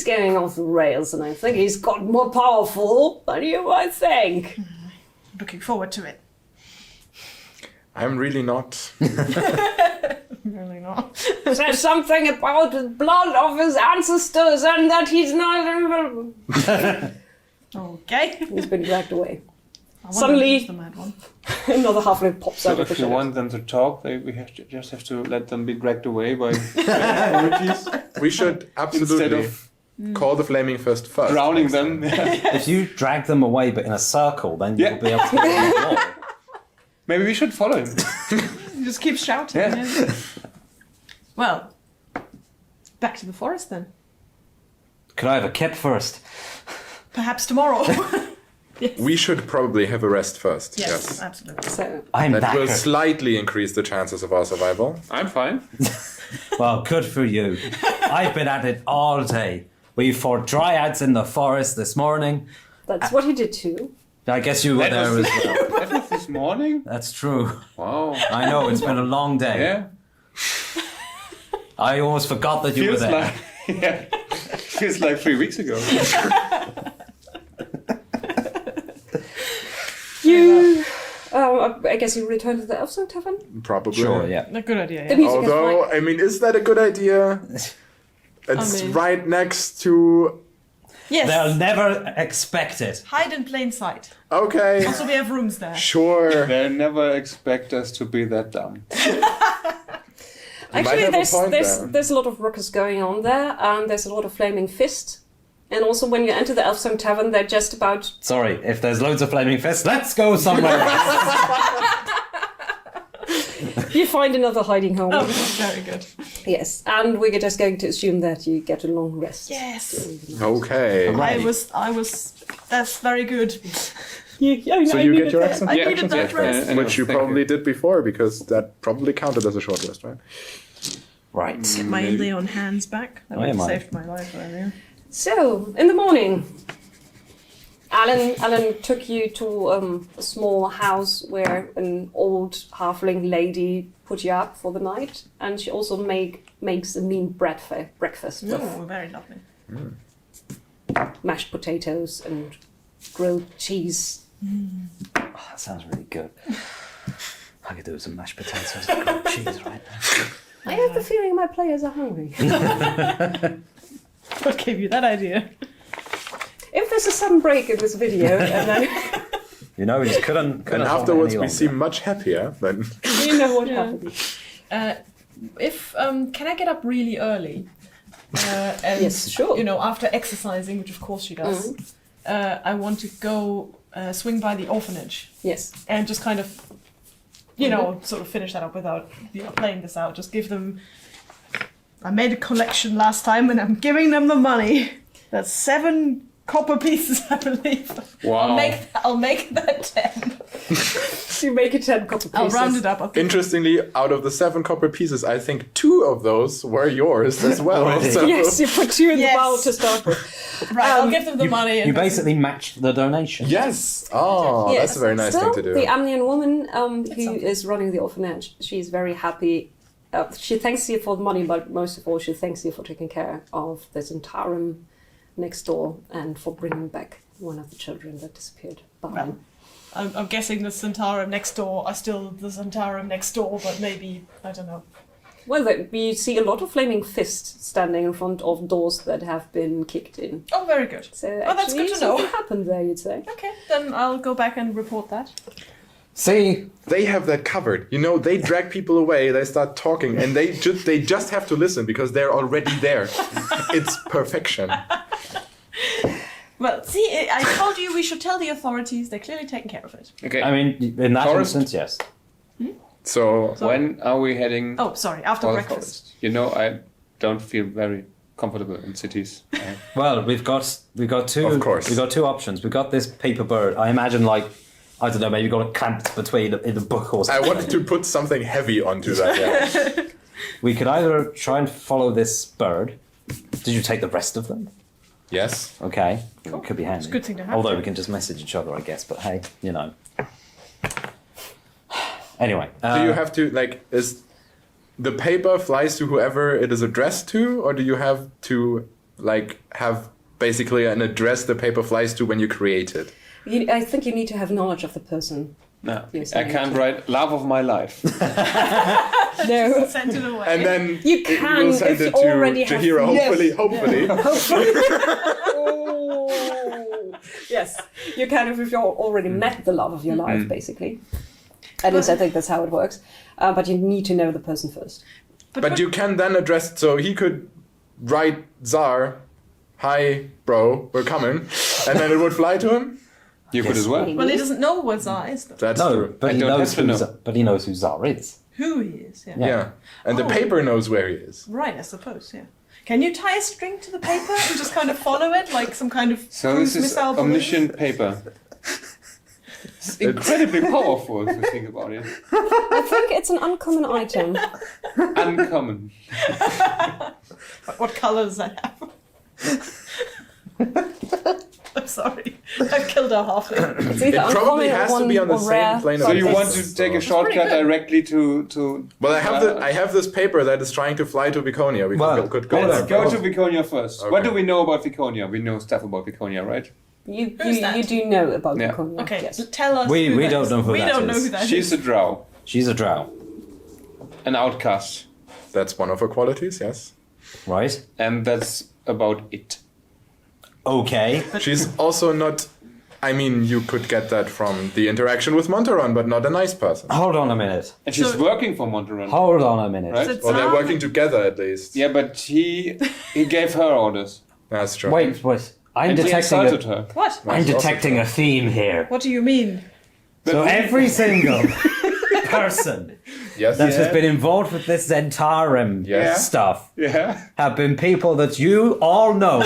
getting off the rails, and I think he's got more powerful than you might think."
Looking forward to it.
I'm really not.
Really not.
There's something about the blood of his ancestors, and that he's not.
Okay.
He's been dragged away.
I wonder
Suddenly-
who's the mad one.
Another halfling pops
So
out of the
if you
shadows.
want them to talk, just have to let them be dragged away by authorities
We should absolutely
instead of
call the Flaming Fist first.
drowning them.
If you drag them away but in a circle, then
Yeah.
you'll be able to get them more.
Maybe we should follow him.
He just keeps shouting.
Yeah.
Yeah. Well, back to the forest then.
Could I have a kip first?
Perhaps tomorrow.
We should probably have a rest first.
Yes, absolutely.
So
I'm
That will
knackered.
slightly increase the chances of our survival.
I'm fine.
Well, good for you. I've been at it all day. We fought dryads in the forest this morning.
That's what he did too.
I guess you were there as well.
That was this morning?
That's true.
Wow.
I know, it's been a long day.
Yeah.
I almost forgot that you were there.
Like, yeah. Feels like 3 weeks ago.
You, I guess you returned to the Elfsong Tavern?
Probably.
Sure, yeah.
A good idea.
The
Yeah.
music is
Although,
fine.
I mean, is that a good idea? It's
mean-
right next to.
Yes.
They'll never expect it.
Hide in plain sight.
Okay.
Also, we have rooms there.
Sure.
They never expect us to be that dumb.
might
Actually,
have a point there.
there's a lot of ruckus going on there, and there's a lot of flaming fist. And also, when you enter the Elfsong Tavern, they're just about.
Sorry, if there's loads of flaming fists, let's go somewhere else.
You find another hiding home.
Oh, very good.
Yes, and we're just going to assume that you get a long rest.
Yes.
Okay.
Right.
I was. That's very good.
So you get your accent?
I
Yeah,
needed that
yeah,
rest.
anyway,
Which you
thank
probably did before, because that probably counted as a short rest, right?
Right.
Get my Leon hands back. That would
Oh,
have
yeah,
saved my life earlier.
So, in the morning, Alan took you to a small house where an old halfling lady put you up for the night, and she also makes a mean breakfast with
Oh, very lovely.
mashed potatoes and grilled cheese.
Oh, that sounds really good. I could do with some mashed potatoes and grilled cheese right now.
I have the feeling my players are hungry.
What gave you that idea?
If there's a sudden break in this video, and then
You know, we just couldn't
And
hold it
afterwards
any
we
longer.
seem much happier than.
you know what
Yeah.
happened.
If can I get up really early? And,
Yes, sure.
You know, after exercising, which of course she does, I want to go swing by the orphanage
Yes.
and just kind of, you know, sort of finish that up without playing this out. Just give them. I made a collection last time, and I'm giving them the money. That's 7 copper pieces, I believe.
Wow.
I'll make that 10.
So you make it 10 copper pieces.
I'll round it up. I'll give
Interestingly, out of the 7 copper pieces, I think 2 of those were yours as well.
Already.
So
Yes, you put 2 in
Yes.
the bowl to start with.
Right, I'll give them the money.
You basically matched the donation.
Yes. Oh,
Yes.
that's a very nice
Still,
thing to do.
the Amnian woman who
something.
is running the orphanage, she's very happy. She thanks you for the money, but most of all, she thanks you for taking care of the Zentarum next door and for bringing back one of the children that disappeared.
Well, I'm guessing the Zentarum next door are still the Zentarum next door, but maybe, I don't know.
Well, we see a lot of flaming fists standing in front of doors that have been kicked in.
Oh, very good.
So
Oh, that's
actually,
good to know.
something happened there, you'd say.
Okay, then I'll go back and report that.
See,
They have that covered. You know, they drag people away, they start talking, and they just have to listen because they're already there. It's perfection.
Well, see, I told you we should tell the authorities. They're clearly taking care of it.
Okay.
I mean, in that
Forest.
instance, yes.
So
When are we heading
Oh, sorry, after
for the
breakfast.
forest? You know, I don't feel very comfortable in cities.
Well, we've got two.
Of course.
We've got 2 options. We've got this paper bird. I imagine, like, I don't know, maybe got it clamped between in a book or
I
something.
wanted to put something heavy onto that. Yeah.
We could either try and follow this bird. Did you take the rest of them?
Yes.
Okay,
Cool.
could be handy.
It's a good thing to have.
Although we can just message each other, I guess. But hey, you know. Anyway,
Do you have to is the paper flies to whoever it is addressed to, or do you have to have basically an address the paper flies to when you create it?
I think you need to have knowledge of the person.
No,
Yes,
I
I
can't
do.
write love of my life.
No.
Send it away.
And then
You can
will send
if you
it to
already have-
Jahira,
Yes.
hopefully.
Oh. Yes, you can if you've already met the love of your life, basically. At least I think that's how it works. But you need to know the person first.
But you can then address it, so he could write Tsar, hi bro, we're coming, and then it would fly to him?
You could as well.
Well, he doesn't know what Tsar is, though.
That's
no,
true.
but
I
he
don't
knows
have to
who.
know.
But he knows who Tsar is.
Who he is, yeah.
Yeah. And the
Oh.
paper knows where he is.
Right, I suppose, yeah. Can you tie a string to the paper and just kind of follow it like some kind of
So
cruise
this is
missile balloon?
omniscient paper. It's incredibly powerful if you think about it.
I think it's an uncommon item.
Uncommon.
What colour does that have? I've killed a halfling.
It's either
It probably
uncommon
has
or
to be on the
or
same
rare.
plane.
So
of
you want
existence,
to take a
so-
shortcut directly to?
Well, I have this paper that is trying to fly to Viconia. We
Well,
could go
Let's
there.
go to Viconia first.
Okay.
What do we know about Viconia? We know stuff about Viconia, right?
You
that?
do know about
Yeah.
Viconia.
Okay,
Yes.
so tell us.
We
who that
don't
is.
know who
we
that
don't know
is.
who that
She's
is.
a drow,
She's a drow,
an outcast,
That's one of her qualities, yes.
right?
and that's about it.
Okay.
She's also not... I mean, you could get that from the interaction with Monteron, but not a nice person.
Hold on a minute.
And she's
So-
working for Monteron.
Hold on a minute.
Right?
So
Or they're
Zara-
working together, at least.
Yeah, but he gave her orders.
That's true.
Wait. I'm
And he
detecting
insulted
a,
her.
What?
I'm
That's also
detecting a theme here.
What do you mean?
So every single person
Yes.
that has been involved with this Zentarum
Yes.
stuff
Yeah.
have been people that you all know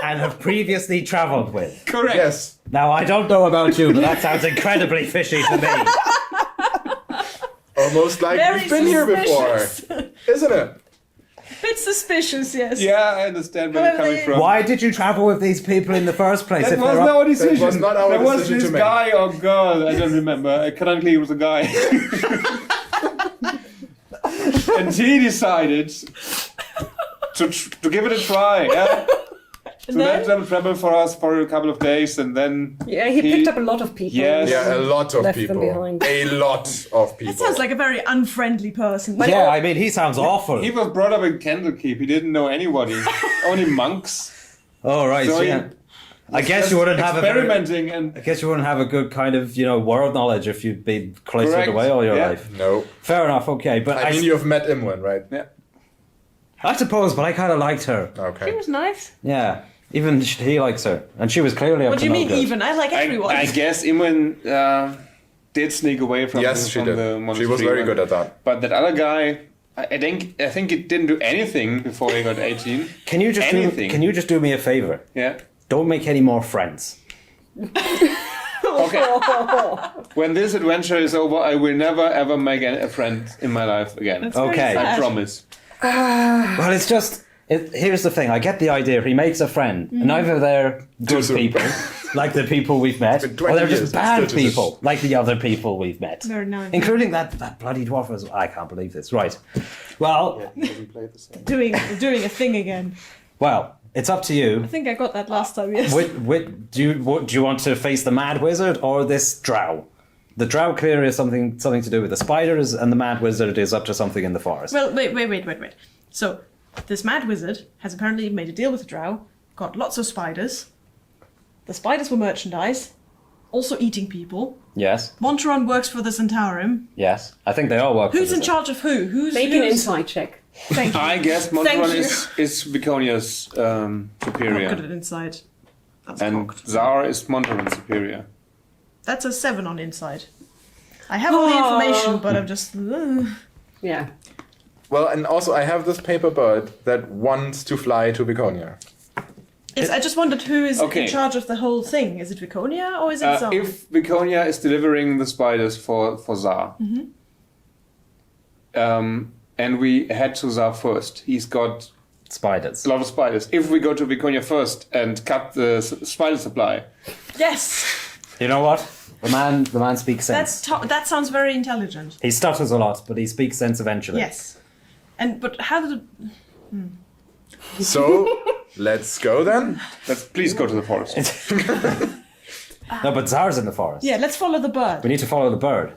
and have previously travelled with.
Correct.
Yes.
Now, I don't know about you, but that sounds incredibly fishy to me.
Almost like
Very
we've been here before.
suspicious.
Isn't it?
Bit suspicious, yes.
Yeah, I understand where you're coming from.
Why did you travel with these people in the first place?
That
if
was
they're
not our decision.
That was not our
There was
decision
this
to make.
guy or girl, I don't remember. Currently, it was a guy. And he decided to give it a try. Yeah. So let them travel for us for a couple of days, and then
Yeah, he picked up a lot of people.
Yes.
Yeah, a lot of
Left them
people.
behind.
A lot of people.
That sounds like a very unfriendly person.
Yeah, I mean, he sounds awful.
he was brought up in Candlekeep. He didn't know anybody, only monks.
Oh, right,
So
yeah. I guess you wouldn't have a very,
experimenting and
I guess you wouldn't have a good kind of, world knowledge if you'd been cloistered
Correct.
away all your
Yeah.
life.
No.
Fair enough, okay. But
I mean, you've met Imwen, right?
yeah.
I suppose, but I kind of liked her.
She
Okay.
was nice.
Yeah. Even he likes her. And she was clearly up
What
to
do you
no
mean
good.
even? I like everyone.
I guess Imwen did sneak away from
Yes,
the,
she
from
did.
the
She
monastery.
was very good at that.
But that other guy, I think he didn't do anything before he got 18.
Can you just
Anything.
can you just do me a favor?
Yeah.
Don't make any more friends.
Okay. When this adventure is over, I will never ever make a friend in my life again.
That's very
Okay.
I
sad.
promise.
Well, it's just here's the thing. I get the idea. He makes a friend, and either they're good
soon.
people, like the people we've met,
been
or
20
they're
years,
just
but
bad
still too soon.
people, like the other people we've met,
Very nice.
including that bloody dwarf. I can't believe this. Right. Well,
Doing a thing again.
well, it's up to you.
I think I got that last time, yes.
Do you want to face the mad wizard or this drow? The drow clearly has something to do with the spiders, and the mad wizard is up to something in the forest.
Well, wait. So, this mad wizard has apparently made a deal with the drow, got lots of spiders. The spiders were merchandise, also eating people.
Yes,
Monteron works for the Centaurum.
yes. I think they all work.
Who's
for
in
this.
charge of who?
Make an
who's...
insight check.
Thank you.
I guess
Thank
Monteron
you.
is Viconia's
Not
superior.
good at inside. That's
And
cocked.
Zara is Monteron's superior.
That's a 7 on inside. I have all the information, but I'm just...
Yeah.
Well, and also I have this paper bird that wants to fly to Viconia.
I just wondered who is
Okay.
in charge of the whole thing. Is it Viconia or is it Zara?
If Viconia is delivering the spiders for Zar, and we head to Zar first, he's got
Spiders.
a lot of spiders. If we go to Viconia first and cut the spider supply,
Yes!
You know what? The man speaks sense.
That sounds very intelligent.
He stutters a lot, but he speaks sense eventually.
Yes. But how did it...
So, let's go then.
please go to the forest.
No, but Zar's in the forest.
Yeah, let's follow the bird.
We need to follow the bird.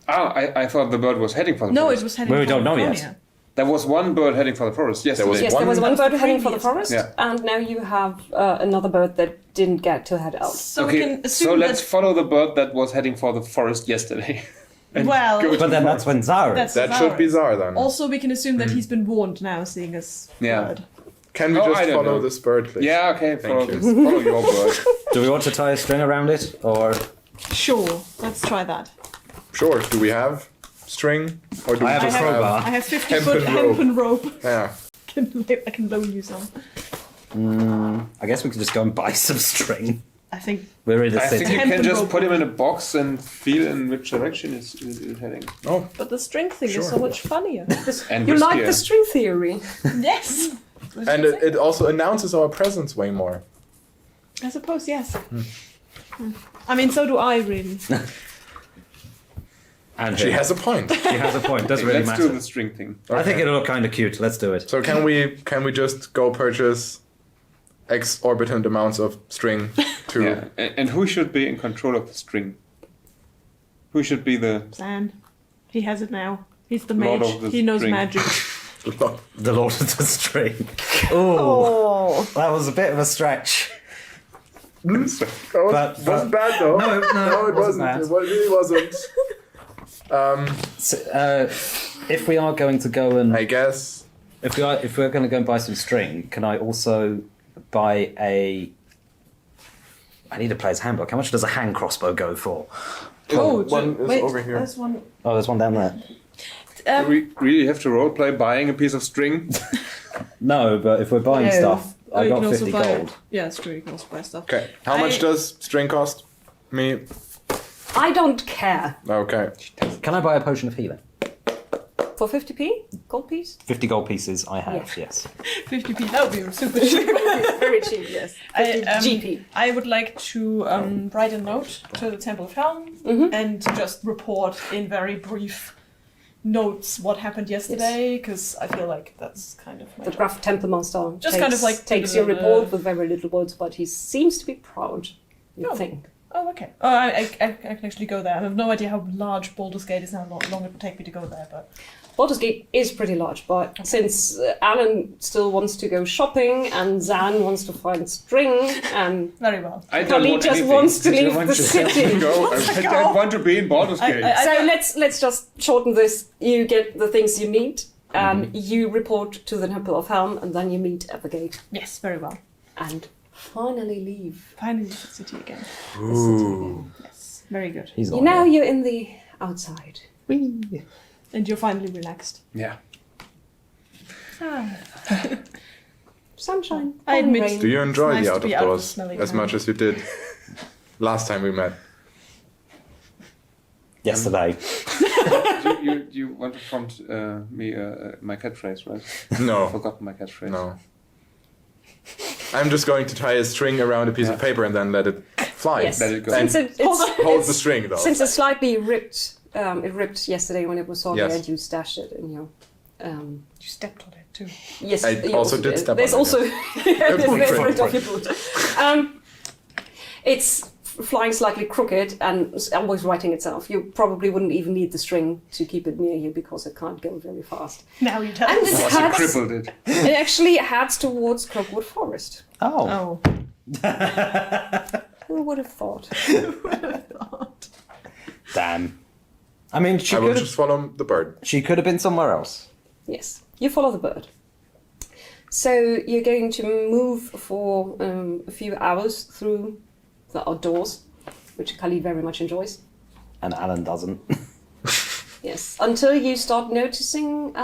I thought the bird was heading for the
No,
forest.
it was heading
Well, we
for
don't know yet.
Viconia.
There was one bird heading for the forest yesterday.
was
Yes,
One-
there was one bird heading for the
previous.
forest,
Yeah.
and now you have another bird that didn't get to head out.
So
Okay,
we can assume
so let's
that...
follow the bird that was heading for the forest yesterday. And
Well,
go to
But then
the
that's when Zar is.
That's-
That
Zara.
should be Zar then.
also we can assume that he's been warned now, seeing as
Yeah.
bird.
Can we
Oh,
just
I don't
follow
know.
this bird, please?
Yeah, okay, follow,
you.
follow your bird.
Do we want to tie a string around it, or
Sure, let's try that.
Sure. Do we have string? Or do we
I have a
just
crowbar.
I have 50
Hempen
foot
rope.
hempen rope.
Yeah.
I can loan you some.
I guess we could just go and buy some string.
I think
We're in the
I think
city.
you can
Hempen
just
rope.
put him in a box and feel in which direction it's heading.
Oh,
But the string thing is
Sure.
so much funnier.
And
You like
riskier.
the string theory?
Yes!
and it also announces our presence way more.
I suppose, yes. I mean, so do I, really.
And
She has a point.
She has a point. Doesn't really
Let's
matter.
do the string thing.
I think
Okay.
it'll look kind of cute. Let's do it.
So can we just go purchase exorbitant amounts of string to?
Yeah. And who should be in control of the string? Who should be the
Zan. He has it now. He's the
Lord
mage.
of the
He knows
String.
magic.
The Lord of the String. Ooh,
Oh,
that was a bit of a stretch.
That
But-
wasn't bad though.
No,
it wasn't.
bad.
It really wasn't.
So, if we are going to go and
I guess.
if we're going to go and buy some string, can I also buy a? I need a player's handbook. How much does a hand crossbow go for?
One is
wait,
over here.
There's one.
Oh, there's one down there.
Do we really have to roleplay buying a piece of string?
No, but if we're buying
No.
stuff, I
you
got
can also
50
buy-
gold.
Yeah, it's true. You can also buy stuff.
Okay. How much does string cost me?
I don't care.
Okay.
Can I buy a potion of healing?
For 50p? Gold piece?
50 gold pieces I have,
Yeah.
yes.
50p? That would be super cheap.
Very cheap, yes. 50 GP.
I would like to write a note to the Temple of Helm and just report in very brief notes what happened yesterday, because I feel like that's kind of my
The
job.
Gruff Temple Master
Just kind of like
takes your report with very little words, but he seems to be proud, you
Oh.
think.
Oh, okay. Oh, I can actually go there. I have no idea how large Baldur's Gate is and how long it would take me to go there, but...
Baldur's Gate is pretty large, but since Alan still wants to go shopping and Zan wants to find string and
Very well.
I don't
Kali
want
just
anything.
wants to
Did you
leave
want
the
to
city.
Go. I don't want to be in Baldur's Gate.
So let's just shorten this. You get the things you need, you report to the Temple of Helm, and then you meet at the gate
Yes, very well.
and finally leave.
Finally, the city again.
Ooh.
Yes, very good.
He's not
Now
here.
you're in the outside.
And you're finally relaxed.
Yeah.
Sunshine.
I admit-
rain.
Do you enjoy
It's nice
the
to
out
be
of
out of the
doors
smelly
as
ground.
much as you did last time we met?
Yesterday.
You want to prompt me my catchphrase, right? I
No.
forgot my catchphrase.
No. I'm just going to tie a string around a piece of paper and then let it fly.
Yes.
Let it go.
And
Since
hold the string though.
Since it's slightly ripped, it ripped yesterday when it was soggy,
Yes.
and you stashed it in your.
You stepped on it too.
Yes,
I
you
also did step
There's
on it,
also there's
footprint.
print of your boot. It's flying slightly crooked and always righting itself. You probably wouldn't even need the string to keep it near you because it can't go very fast.
Now you tell
And
us.
it
Also
heads,
crippled it.
it actually heads towards Crookwood Forest.
Oh.
Oh.
Who would have thought?
Damn. I mean,
I will just follow the bird.
she could have been somewhere else.
Yes, you follow the bird. So you're going to move for a few hours through the outdoors, which Kali very much enjoys.
And Alan doesn't.
Yes, until you start noticing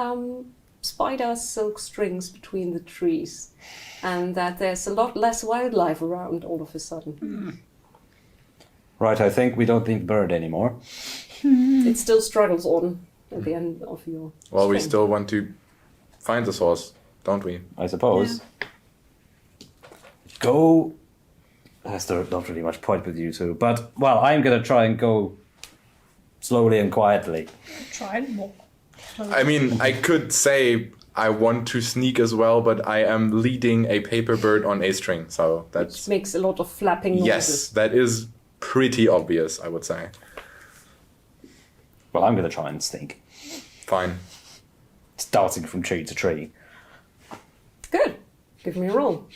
spider silk strings between the trees, and that there's a lot less wildlife around all of a sudden.
Right, I think we don't need bird anymore.
It still struggles on at the end of your.
Well, we
string.
still want to find the source, don't we?
I suppose. Go. There's not really much point with you two, but well, I'm gonna try and go slowly and quietly.
Try and walk.
I mean, I could say I want to sneak as well, but I am leading a paper bird on a string, so
Which
that's
makes a lot of flapping noises.
yes, that is pretty obvious, I would say.
Well, I'm gonna try and sneak,
Fine.
starting from tree to tree.
Good. Give me a roll.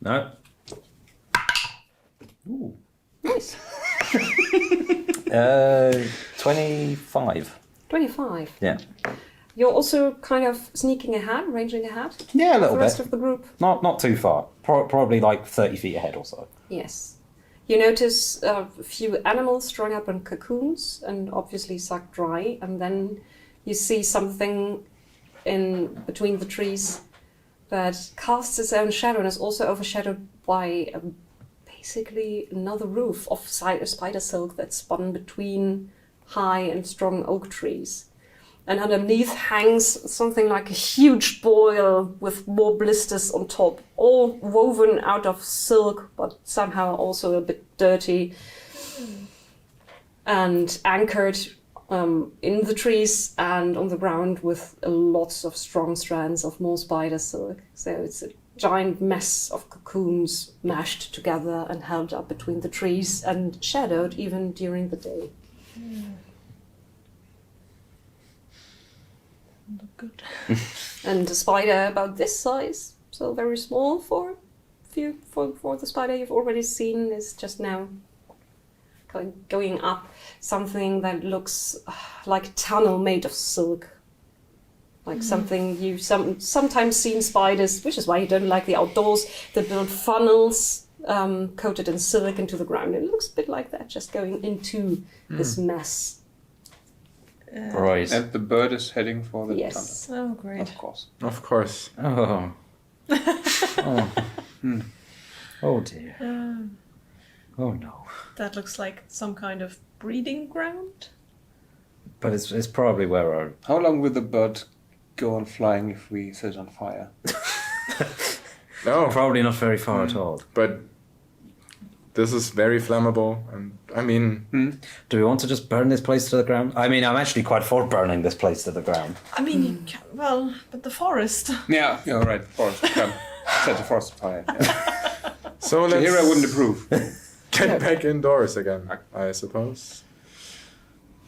No. Ooh.
Nice.
25.
25.
Yeah.
You're also kind of sneaking ahead, ranging ahead.
Yeah, a
The
little
rest
bit.
of the group.
Not too far. Probably like 30 feet ahead or so.
Yes. You notice a few animals strung up in cocoons and obviously sucked dry, and then you see something in between the trees that casts its own shadow and is also overshadowed by basically another roof of spider silk that's spun between high and strong oak trees. And underneath hangs something like a huge boil with more blisters on top, all woven out of silk, but somehow also a bit dirty, and anchored in the trees and on the ground with lots of strong strands of more spider silk. So it's a giant mess of cocoons mashed together and held up between the trees and shadowed even during the day.
Look good.
And a spider about this size, so very small for the spider you've already seen, is just now going up something that looks like a tunnel made of silk. Like something you sometimes see in spiders, which is why you don't like the outdoors, that build funnels coated in silk into the ground. It looks a bit like that, just going into this mess.
Right.
And the bird is heading for the
Yes.
tunnel.
Oh, great.
Of course.
Of course.
Oh. Oh dear. Oh no.
That looks like some kind of breeding ground.
But it's probably where our...
How long will the bird go on flying if we set it on fire?
No,
Probably not very far at all.
but this is very flammable, and I mean,
Do we want to just burn this place to the ground? I mean, I'm actually quite for burning this place to the ground.
I mean, you can, well, but the forest.
Yeah, you're right. Forest. Come. Set the forest on fire. Yeah.
so let's
Here I wouldn't approve.
get back indoors again, I suppose.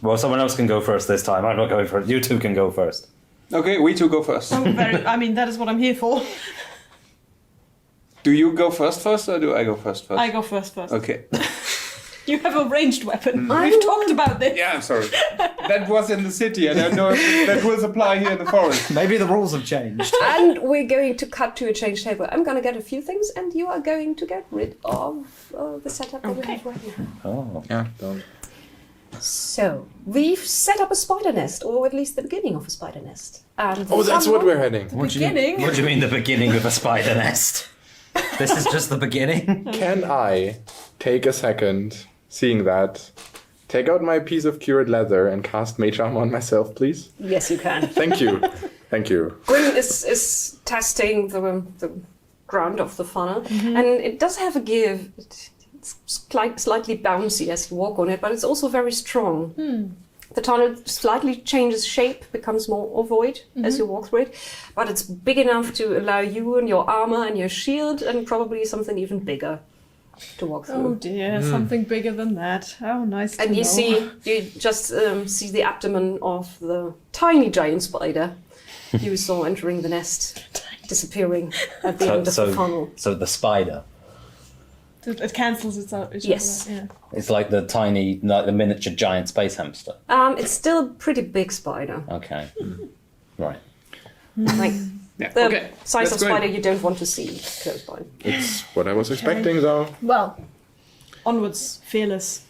Well, someone else can go first this time. I'm not going first. You two can go first.
Okay, we two go first.
I mean, that is what I'm here for.
Do you go first, or do I go first?
I go first.
Okay.
You have a ranged weapon. We've talked about this.
Yeah, I'm sorry. That was in the city. I don't know if that will apply here in the forest.
Maybe the rules have changed.
And we're going to cut to a change table. I'm going to get a few things, and you are going to get rid of the setup that we have right now.
Oh.
Yeah, don't.
So, we've set up a spider nest, or at least the beginning of a spider nest. And
Oh, that's what we're heading.
What do
Beginning?
you mean the beginning of a spider nest? This is just the beginning?
Can I take a second, seeing that, take out my piece of cured leather and cast Mage Armor on myself, please?
Yes, you can.
Thank you. Thank you.
Gwyn is testing the ground of the funnel, and it does have a give. It's slightly bouncy as you walk on it, but it's also very strong. The tunnel slightly changes shape, becomes more ovoid as you walk through it, but it's big enough to allow you and your armor and your shield and probably something even bigger to walk through.
Oh dear, something bigger than that. Oh, nice.
And you just see the abdomen of the tiny giant spider you saw entering the nest, disappearing at the end of the funnel.
So the spider.
It cancels itself.
Yes.
Yeah.
It's like the tiny, like the miniature giant space hamster.
It's still a pretty big spider.
Okay. Right.
Like
Yeah.
the
Okay.
size
Let's
of
go in.
spider you don't want to see close by.
It's what I was expecting, though.
Well, onwards, fearless.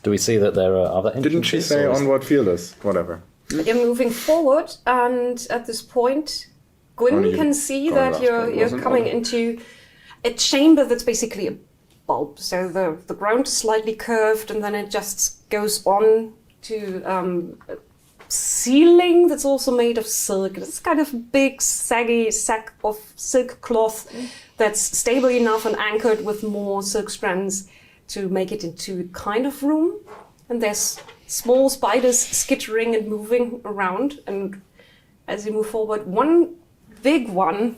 Do we see that there are other entrances?
Didn't she say
or is-
onward fearless? Whatever.
You're moving forward, and at this point, Gwyn
Only
can see
going
that
last,
you're
but it
you're
wasn't
coming
on.
into a chamber that's basically a bulb. So the ground is slightly curved, and then it just goes on to a ceiling that's also made of silk. It's kind of a big, saggy sack of silk cloth that's stable enough and anchored with more silk strands to make it into a kind of room. And there's small spiders skittering and moving around. And as you move forward, one big one,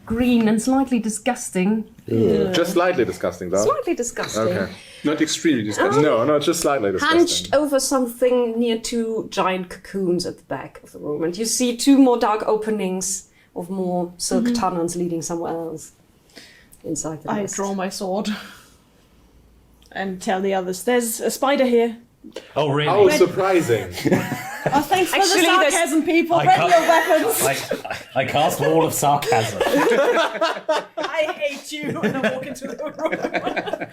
green and slightly disgusting.
Just slightly disgusting, though.
Slightly disgusting.
Okay.
Not extremely disgusting.
No, just slightly disgusting.
Hunched over something near two giant cocoons at the back of the room. And you see two more dark openings of more silk tunnels leading somewhere else inside the
I
nest.
draw my sword and tell the others, there's a spider here.
Oh, really?
How surprising.
Oh, thanks for
Actually,
the
there's-
sarcasm, people.
I
Ready
can't-
your weapons.
I cast Wall of Sarcasm.
I hate you. And I walk into the room.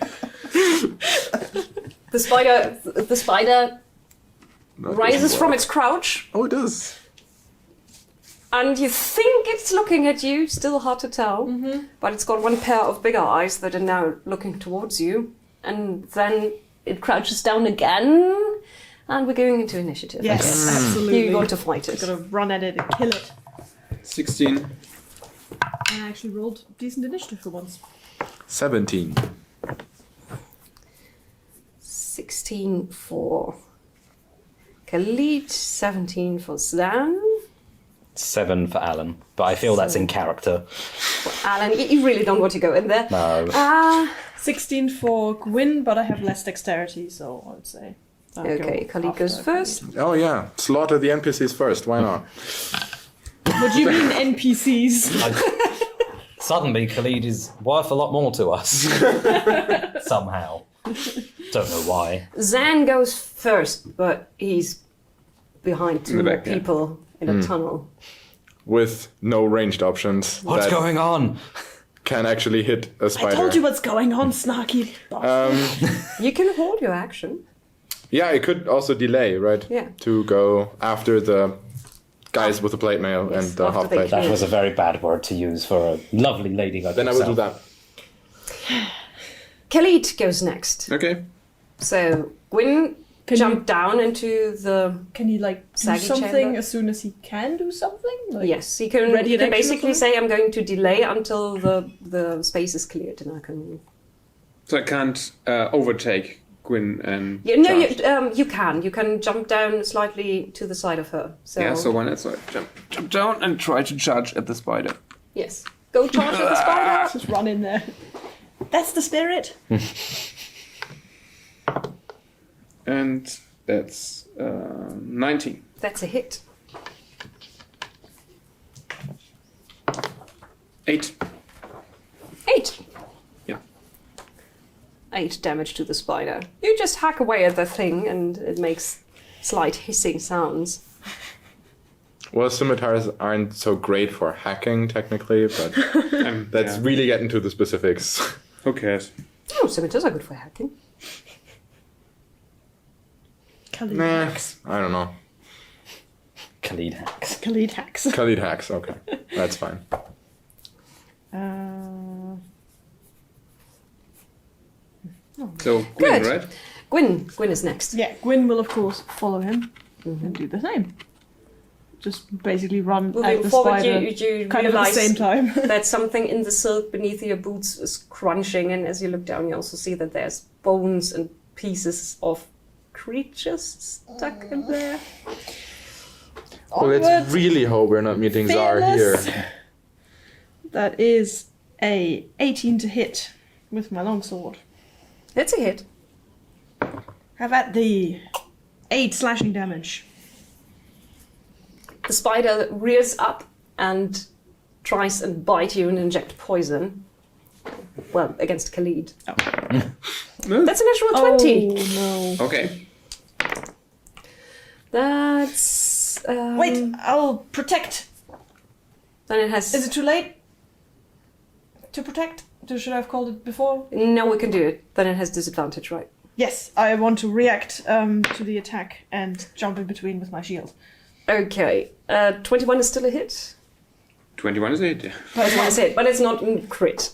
The spider
Not
rises
doing
from
well.
its crouch,
Oh, it does.
and you think it's looking at you, still hard to tell, but it's got one pair of bigger eyes that are now looking towards you, and then it crouches down again, and we're going into initiative.
Yes, absolutely.
You're going to fight it.
Gonna run at it and kill it.
16.
And I actually rolled decent initiative for once.
17.
16 for Khalid, 17 for Zan.
7 for Alan, but I feel that's in character.
Alan, you really don't want to go in there.
No.
16 for Gwyn, but I have less dexterity, so I would say. I'll
Okay,
go
Khalid goes
after
first.
Oh yeah, slaughter the NPCs first. Why not?
What do you mean NPCs?
Suddenly, Khalid is worth a lot more to us. Somehow. Don't know why.
Zan goes first, but he's behind two
the
more
back, yeah.
people in a tunnel.
With no ranged options.
What's
that
going on?
Can actually hit a spider.
I told you what's going on, Snarky.
You can hold your action.
Yeah, it could also delay, right?
Yeah.
To go after the guys with the plate mail
Yes,
and the
after
half
they
plate.
clear.
That was a very bad word to use for a lovely lady like
Then I will do
yourself.
that.
Khalid goes next.
Okay.
So Gwyn jumped down into the.
Can he like do
Saggy
something
chamber?
as soon as he can do something? Like,
Yes, he can.
Ready
He
in
can
action or
basically
something?
say, "I'm going to delay until the space is cleared," and I can.
So I can't overtake Gwyn and.
Yeah, no,
charge.
you can. You can jump down slightly to the side of her. So
Yeah, so why not? So I jump down and try to charge at the spider.
yes, go charge at the spider.
Just run in there. That's the spirit.
And that's 19.
That's a hit.
8.
8.
Yeah.
8 damage to the spider. You just hack away at the thing, and it makes slight hissing sounds.
Well, scimitars aren't so great for hacking technically, but that's
yeah.
really getting to the specifics.
Who cares?
Oh, scimitars are good for hacking.
Khalid
Nah,
hacks.
I don't know.
Khalid hacks.
Khalid hacks.
Khalid hacks, okay. That's fine.
So Gwyn,
Good.
right?
Gwyn is next.
Yeah, Gwyn will of course follow him and do the same. Just basically run at
Moving
the
forward,
spider
you
kind of at the
realize
same time.
that something in the silk beneath your boots is crunching, and as you look down, you also see that there's bones and pieces of creatures stuck in there.
Well, let's
Onwards,
really hope we're not meeting Zar here.
fearless. That is a 18 to hit with my longsword.
It's a hit.
Have at the 8 slashing damage.
The spider rears up and tries and bite you and inject poison. Well, against Khalid. That's a natural 20.
Oh no.
Okay.
That's...
Wait, I'll protect.
Then it has...
Is it too late to protect? Should I have called it before?
No, we can do it. Then it has disadvantage, right?
Yes, I want to react to the attack and jump in between with my shield.
Okay. 21 is still a hit.
21 is a hit.
21 is a hit, but it's not crit.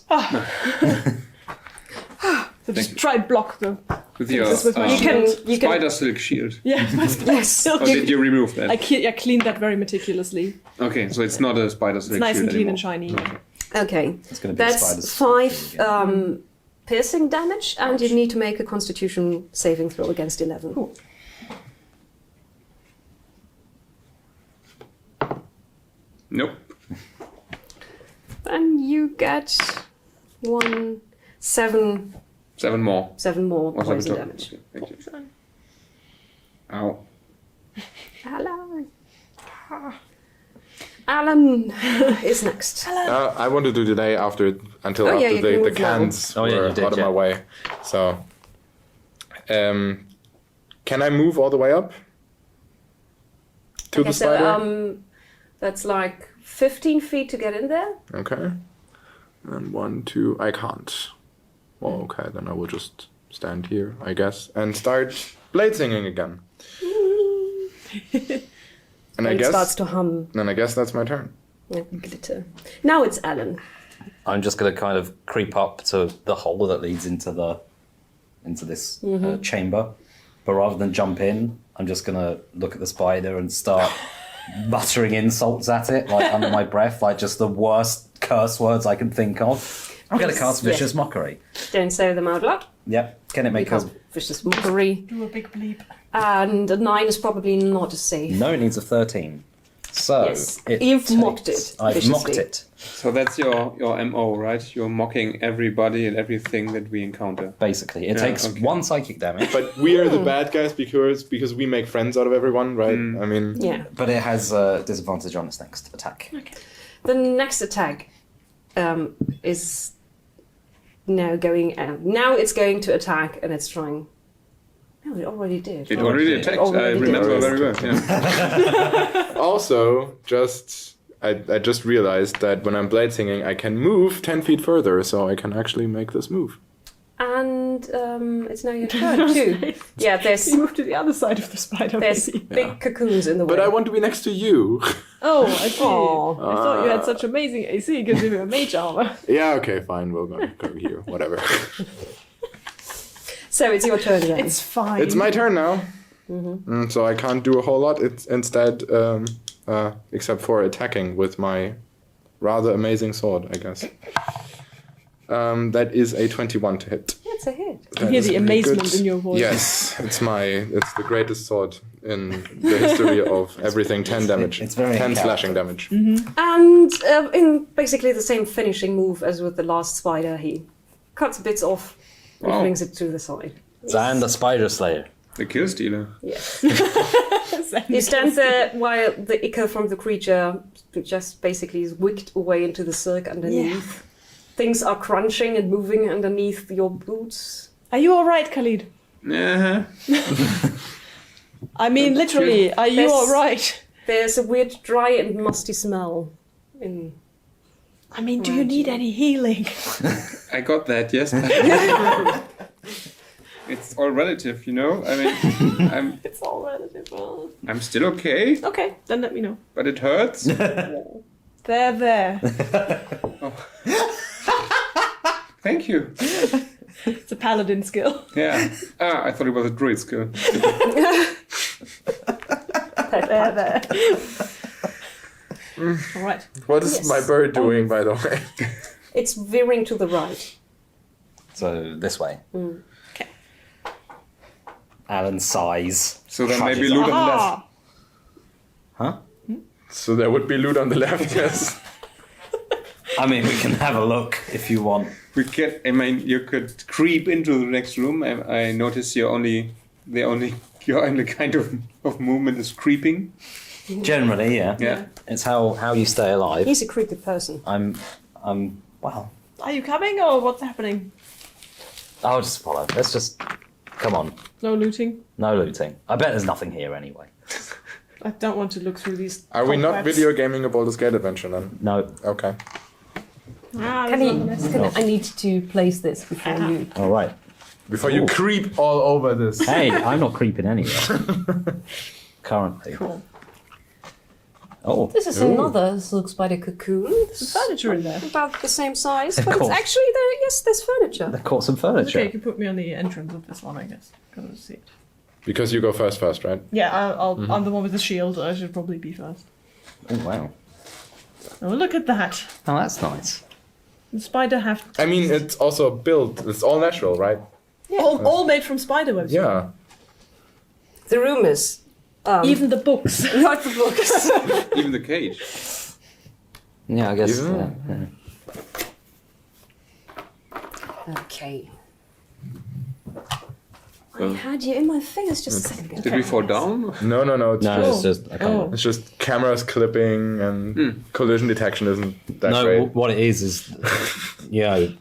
So just try and block the.
With your
This with my
You can... You can
spider silk shield.
Yeah, my
yes.
Or did you remove that?
I cleaned that very meticulously.
Okay, so it's not a spider silk
It's nice
shield
and clean
anymore.
and shiny.
Okay.
Okay.
It's going to be a
That's
spider's
5 piercing damage, and you need to make a Constitution saving throw against 11.
Cool.
Nope.
And you get 7
7 more.
more
What's
poison
up?
damage.
Okay, thank you. Ow.
Alan. Alan is next.
I wanted to delay until
Oh, yeah,
after
you can
the
move
cans
now. Oh, yeah,
were
you did,
out of
yeah.
my way. So, can I move all the way up to
Okay,
the spider?
so that's like 15 feet to get in there.
Okay. And 1, 2, I can't. Well, okay, then I will just stand here, I guess, and start blade singing again. And
It starts to hum.
Then I guess that's my turn.
Glitter. Now it's Alan.
I'm just going to kind of creep up to the hole that leads into into this chamber. But rather than jump in, I'm just going to look at the spider and start muttering insults at it, like under my breath, like just the worst curse words I can think of. I'm going to cast Vicious Mockery.
Don't say them out loud.
Yep. Can it make us...
Vicious Mockery.
Do a big bleep.
And a 9 is probably not a safe.
No, it needs a 13. So,
Yes. You've mocked it
I've
viciously.
mocked it.
So that's your MO, right? You're mocking everybody and everything that we encounter.
Basically. It takes 1 psychic damage.
But we are the bad guys because we make friends out of everyone, right? I mean,
Yeah.
But it has disadvantage on its next attack.
Okay.
The next attack is now going. Now it's going to attack, and it's trying. No, it already did.
It already attacked. I remember very well. Yeah.
also, I just realized that when I'm blade singing, I can move 10 feet further, so I can actually make this move.
And it's now your turn too. Yeah, there's
You move to the other side of the spider.
there's
maybe.
big cocoons in the way.
But I want to be next to you.
Oh, I see.
Aw.
I thought you had such amazing AC because you were mage armor.
Yeah, okay, fine. We'll go here. Whatever.
So it's your turn again.
It's fine.
It's my turn now. So I can't do a whole lot. It's instead, except for attacking with my rather amazing sword, I guess. That is a 21 to hit.
It's a hit.
You hear the amazement in your voice.
Yes, it's the greatest sword in the history of everything. 10 damage.
It's very
10
encounter.
slashing damage.
And in basically the same finishing move as with the last spider, he cuts bits off and
Wow.
flings it to the side.
Zan the Spider Slayer.
The kill stealer.
Yes. You stand there while the ichor from the creature just basically is wicked away into the silk underneath. Things are crunching and moving underneath your boots.
Are you alright, Khalid?
Yeah.
I mean, literally, are you
There's-
alright?
There's a weird dry and musty smell in
I mean, do you need any healing?
I got that, yes. It's all relative, you know? I mean,
It's all relative. Well.
I'm still okay,
Okay, then let me know.
but it hurts.
There.
Thank you.
It's a paladin skill.
Yeah. I thought it was a druid skill.
There. Alright.
What is
Yes.
my bird doing, by the way?
It's veering to the right.
So this way.
Okay.
Alan sighs.
So there may be
Trudges
loot on the left.
Aha!
Huh?
So there would be loot on the left, yes.
I mean, we can have a look if you want.
I mean, you could creep into the next room. I notice your only kind of movement is creeping.
Generally, yeah.
Yeah.
It's how you stay alive.
He's a creepy person.
Well,
Are you coming or what's happening?
I'll just follow. Let's just, come on.
No looting?
No looting. I bet there's nothing here anyway.
I don't want to look through these.
Are we not
cobwebs.
video gaming a Baldur's Gate adventure then?
No.
Okay.
I need to place this before you.
All right.
Before you creep all over this.
Hey, I'm not creeping anywhere. Currently.
Cool.
Oh,
This is another silk spider cocoon.
There's furniture in there.
About the same size,
Of
but it's
course.
actually there. Yes, there's furniture.
they've caught some
Okay,
furniture.
you can put me on the entrance of this one, I guess. Can't see it.
Because you go first, right?
Yeah, I'm the one with the shield. I should probably be first.
Oh, wow.
Oh, look at that.
Oh, that's nice.
The spider have
I mean, it's also built. It's all natural, right?
all made from spider webs.
Yeah.
The room is
Even the books.
not the books.
Even the cage.
Yeah, I guess.
Yeah.
Okay.
Well,
I had you in my fingers just a second ago.
did we fall down?
No. It's
No,
just,
it's just. I can't.
it's just cameras clipping and collision detection isn't that
No,
great.
what it is, you know,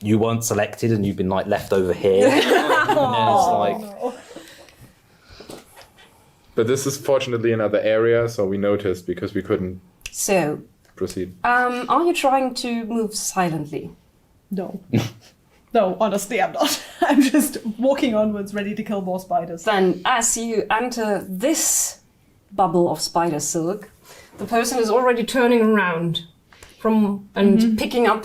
you weren't selected and you've been like left over here. And then it's like,
But this is fortunately another area, so we noticed because we couldn't
So,
proceed.
are you trying to move silently?
No. No, honestly, I'm not. I'm just walking onwards, ready to kill more spiders.
Then, as you enter this bubble of spider silk, the person is already turning around and picking up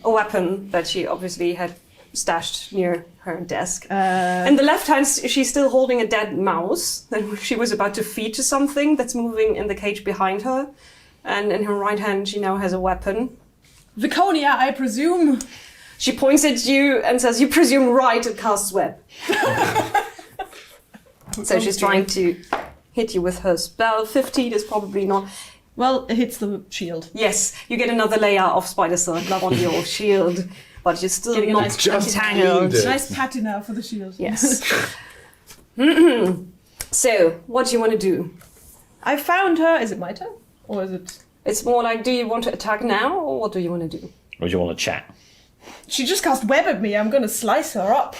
a weapon that she obviously had stashed near her desk. In the left hand, she's still holding a dead mouse that she was about to feed to something that's moving in the cage behind her. And in her right hand, she now has a weapon.
Viconia, I presume.
She points at you and says, "You presume right," and casts web. So she's trying to hit you with her spell. 15 is probably not.
Well, it hits the shield.
Yes, you get another layer of spider silk on your shield, but you're still
Getting a
not
nice
Just
entangled.
cleaned it.
Nice patina for the shield.
Yes. So, what do you want to do?
I found her. Is it my turn? Or is it...
It's more like, do you want to attack now, or what do you want to do?
Or do you want to chat?
She just cast web at me. I'm going to slice her up.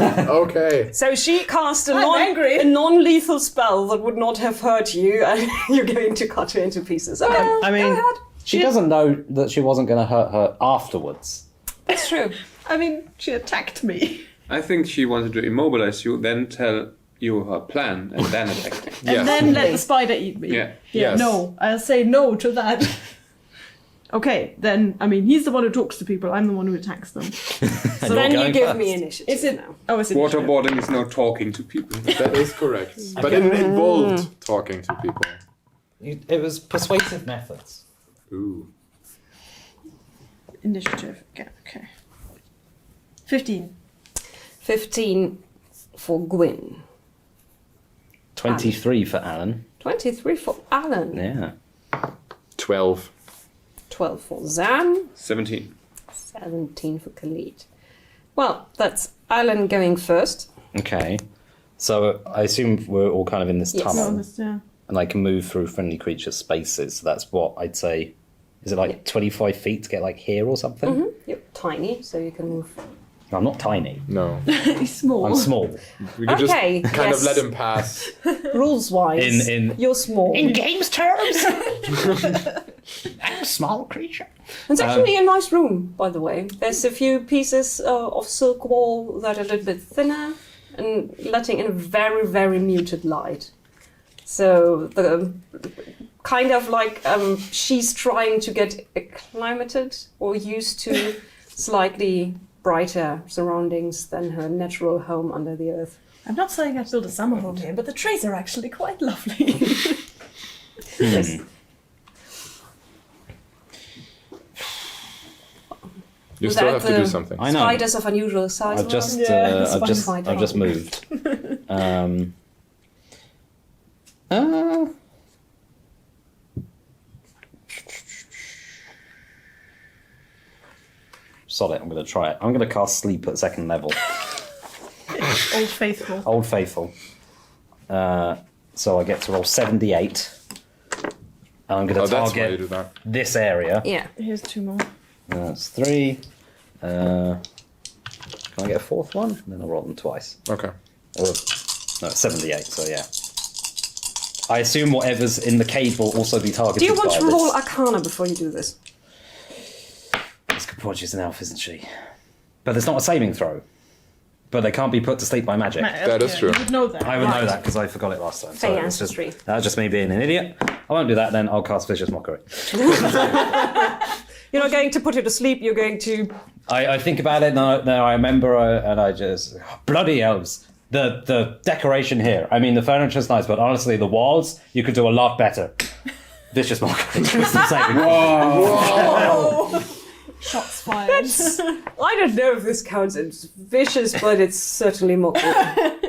Okay.
So she cast
I'm angry.
a non-lethal spell that would not have hurt you, and you're going to cut her into pieces. Okay,
I mean,
go ahead.
she doesn't know that she wasn't going to hurt her afterwards.
It's true.
I mean, she attacked me.
I think she wanted to immobilize you, then tell you her plan, and then attack.
Yes.
And then let the spider eat me.
Yeah.
Yes.
No, I'll say no to that. Okay, then, I mean, he's the one who talks to people. I'm the one who attacks them.
So then you
going
give
first.
me initiative
Is it...
now.
Oh, is it...
Waterboarding is now talking to people.
That is correct. But it involved talking to people.
It was persuasive methods.
Ooh.
Initiative. Okay, okay. 15.
15 for Gwyn.
23 for Alan.
23 for Alan.
Yeah.
12.
12 for Zan.
17.
17 for Khalid. Well, that's Alan going first.
Okay. So I assume we're all kind of in this
Yes.
tunnel.
Yeah.
And I can move through friendly creature spaces. So that's what I'd say. Is it like 25 feet to get like here or something?
You're tiny, so you can move.
I'm not tiny.
No.
He's small.
I'm small.
We could
Okay,
just kind
yes.
of let him pass.
Rules-wise,
In-
you're small.
games terms, I'm a small creature.
It's actually a nice room, by the way. There's a few pieces of silk wall that are a little bit thinner and letting in a very, very muted light. So the kind of like she's trying to get acclimated or used to slightly brighter surroundings than her natural home under the earth.
I'm not saying I built a summer home here, but the trees are actually quite lovely.
Yes.
You
Was
still
that
have to do
the-
something.
I know.
Spiders of unusual size.
I've just,
Yeah, it's
I've just,
fine.
I've just moved. Sod it, I'm going to try it. I'm going to cast Sleep at second level.
Old faithful.
Old Faithful. So I get to roll 78. And I'm going
Oh,
to
that's why you
target
do that.
this area.
Yeah.
Here's 2 more.
That's 3. Can I get a fourth one? And then I'll roll them twice.
Okay.
Or, no, 78, so yeah. I assume whatever's in the cave will also be targeted
Do you want
by
to
this.
roll Arcana before you do this?
It's good point, she's an elf, isn't she? But there's not a saving throw. But they can't be put to sleep by magic.
That is true.
You would know that.
I would know
Right.
that because I forgot it last time.
Fey
it's just,
ancestry.
that's just me being an idiot. I won't do that then, I'll cast Vicious Mockery.
You're not going to put her to sleep, you're going to...
I think about it, now I remember, and I just... Bloody elves! The decoration here. I mean, the furniture's nice, but honestly, the walls, you could do a lot better. Vicious Mockery. Wisdom saving.
Shots fired.
I don't know if this counts as vicious, but it's certainly mockery.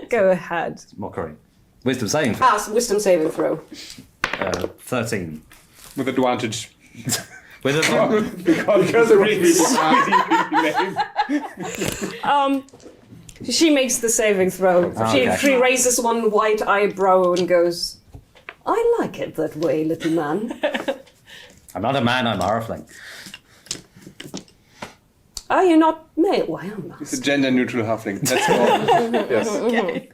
Go ahead.
Mockery. Wisdom saving throw.
Wisdom saving throw.
13.
With advantage.
With a...
Because it really
She makes the saving throw.
okay.
She raises one white eyebrow and goes, "I like it that way, little man."
I'm not a man, I'm a halfling.
Oh, you're not male? Why am I?
It's a gender neutral halfling. That's all.
Yes.
Okay.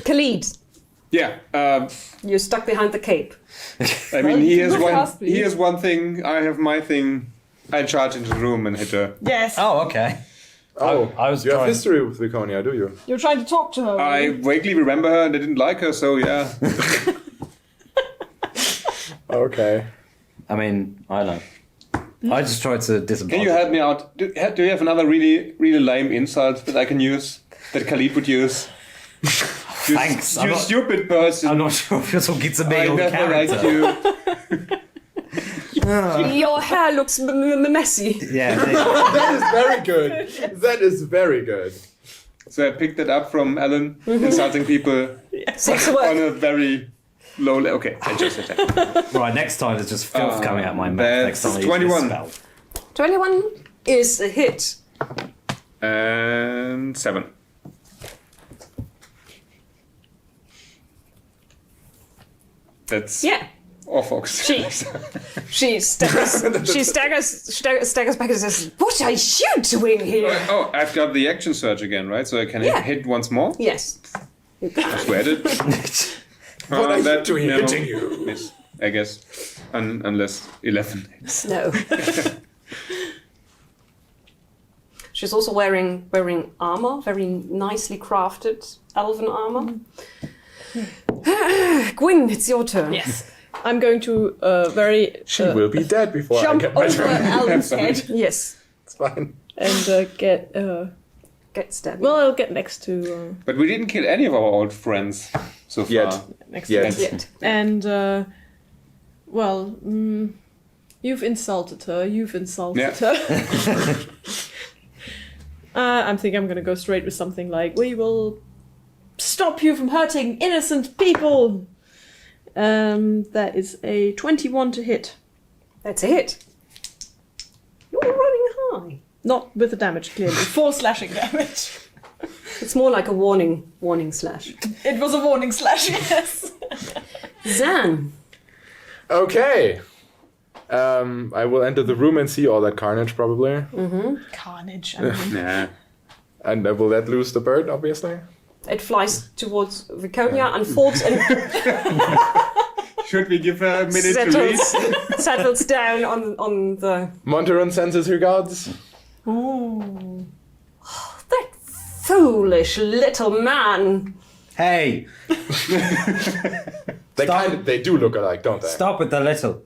Khalid,
Yeah.
you're stuck behind the cape.
I mean, he has
Look
one.
past me.
He has one thing. I have my thing. I charge into the room and hit her.
Yes.
Oh, okay.
Oh,
I was
you have
trying-
history with Viconia, do you?
You're trying to talk to her.
I vaguely remember her and I didn't like her, so yeah.
Okay.
I mean, I don't know. I just tried to disadvantage.
Can you help me out? Do you have another really, really lame insult that I can use? That Khalid would use?
Thanks.
You stupid person.
I'm not sure if you're talking to me
I
or the
never liked
character.
you.
Your hair looks messy.
Yeah.
That is very good. That is very good.
So I picked that up from Alan, insulting people
Sex
on
work.
a very low level. Okay, I just attacked.
Right, next time there's just filth coming out my mouth. Next
that's
time I use
21.
this spell.
21 is a hit.
And 7. That's
Yeah.
Orfox.
She staggers back and says, "What are you doing here?"
Oh, I've got the action surge again, right? So I can
Yeah.
hit once more.
Yes.
I swear it.
What are you
that-
doing?
no,
Hitting you?
miss, I guess. Unless 11.
No. She's also wearing armor, very nicely crafted elven armor. Gwyn, it's your turn.
Yes. I'm going to very
She will be dead before I
Jump
get my
over
turn.
Elven's head. Yes.
It's fine.
and get.
Get stabbed.
Well, I'll get next to
But we didn't kill any of our old friends so far.
Yet.
next.
Yet.
To
Yet.
And well, you've insulted her. You've insulted her. I think I'm gonna go straight with something like, "We will stop you from hurting innocent people." That is a 21 to hit.
That's a hit. You're running high.
Not with the damage, clearly. 4 slashing damage.
It's more like a warning slash.
It was a warning slash, yes.
Zan.
Okay. I will enter the room and see all that carnage, probably.
Carnage. I mean.
Nah.
And I will let loose the bird, obviously.
It flies towards Viconia and falls and
Should we give her a minute to read?
settles down on the...
Monteron sends his regards.
Ooh.
That foolish little man.
Hey,
They do look alike, don't they?
stop with the little.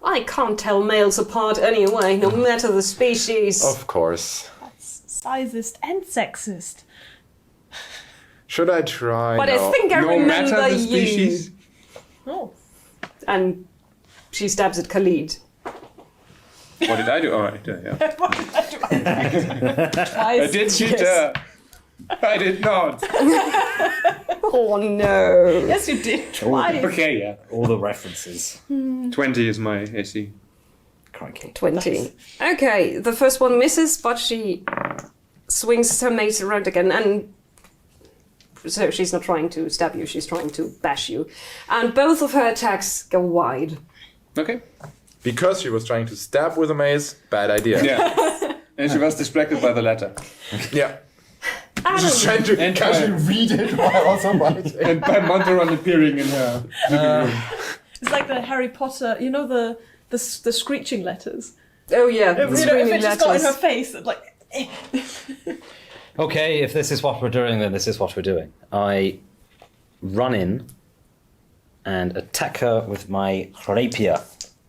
I can't tell males apart anyway, no matter the species.
Of course.
Sizist and sexist.
Should I try?
But
No.
I think I
No
remember
matter the
you.
species.
Oh.
And she stabs at Khalid.
What did I do? Alright, yeah.
What did I do?
I did cheat her. I did not.
Oh no.
Yes, you did. Twice.
Okay, yeah.
All the references.
20 is my AC.
Crikey.
20. Okay, the first one misses, but she swings her mace around again, and so she's not trying to stab you, she's trying to bash you. And both of her attacks go wide.
Okay.
Because she was trying to stab with a mace, bad idea.
Yeah. And she was distracted by the letter.
Yeah.
Adam,
Just trying to
And
casually read it while also writing.
And by Monteron appearing in her living room.
It's like the Harry Potter, you know, the screeching letters.
oh yeah,
If,
the
if
screaming
it just got in her
letters.
face, it's like.
Okay, if this is what we're doing, then this is what we're doing. I run in and attack her with my rapier.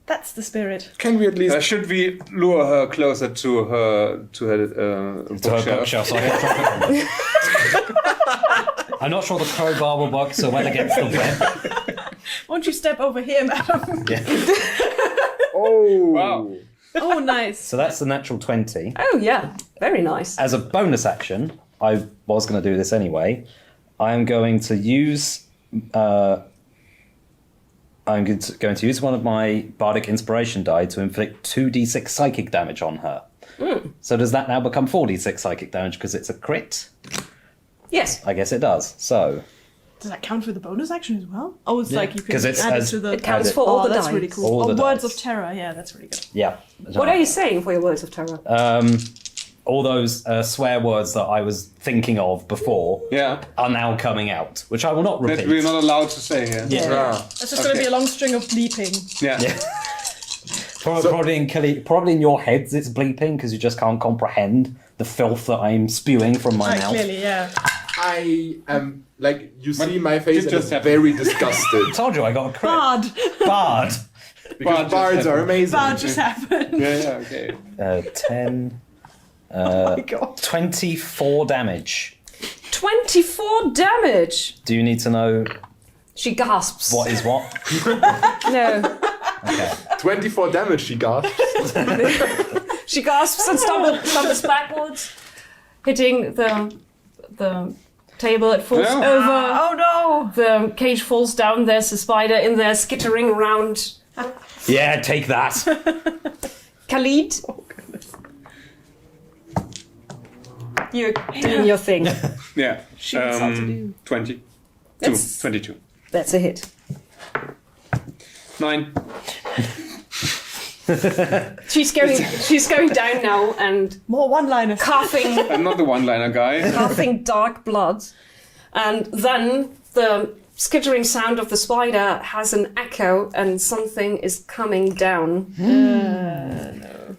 That's the spirit.
Can we at least...
Should we lure her closer to her
To her bookshelf, so I can drop it. I'm not sure the crowbar will work so well against the web.
Won't you step over here, madam?
Yeah.
Oh!
Wow.
Oh, nice.
So that's the natural 20.
Oh yeah, very nice.
As a bonus action, I was going to do this anyway. I am going to use. I'm going to use one of my bardic inspiration die to inflict 2d6 psychic damage on her. So does that now become 4d6 psychic damage because it's a crit?
Yes.
I guess it does. So
Does that count for the bonus action as well? Oh, it's
Yeah,
like you can
'cause it's
add it
as-
to the.
It counts
it-
for all
Oh,
the
that's
dice.
really cool.
All
Oh,
the
Words
dice.
of Terror, yeah, that's really good.
yeah.
What are you saying for your words of terror?
All those swear words that I was thinking of before
Yeah.
are now coming out, which I will not repeat.
That we're not allowed to say here.
Yeah.
Ah.
It's just going to be a long string of bleeping.
Yeah.
Yeah. Probably in your heads it's bleeping because you just can't comprehend the filth that I'm spewing from my
Quite
mouth.
clearly, yeah.
I am... Like, you
But
see my face
it
and
just
it's
happened.
very disgusted.
I told you I got a crit.
Bard!
Bard.
Because bards are amazing.
Bard just happened.
Yeah, okay.
10.
Oh my god.
24 damage.
24 damage!
Do you need to know
She gasps.
what is what?
No.
Okay.
24 damage, she gasps.
She gasps and stumbles backwards, hitting the table. It falls
No.
over.
Oh no!
The cage falls down. There's a spider in there skittering around.
Yeah, take that.
Khalid, you're doing your thing.
Yeah.
She knows how to do.
22.
That's-
22.
That's a hit.
9.
She's going down now and
More one-liners.
coughing
I'm not the one-liner guy.
dark blood. And then the skittering sound of the spider has an echo and something is coming down.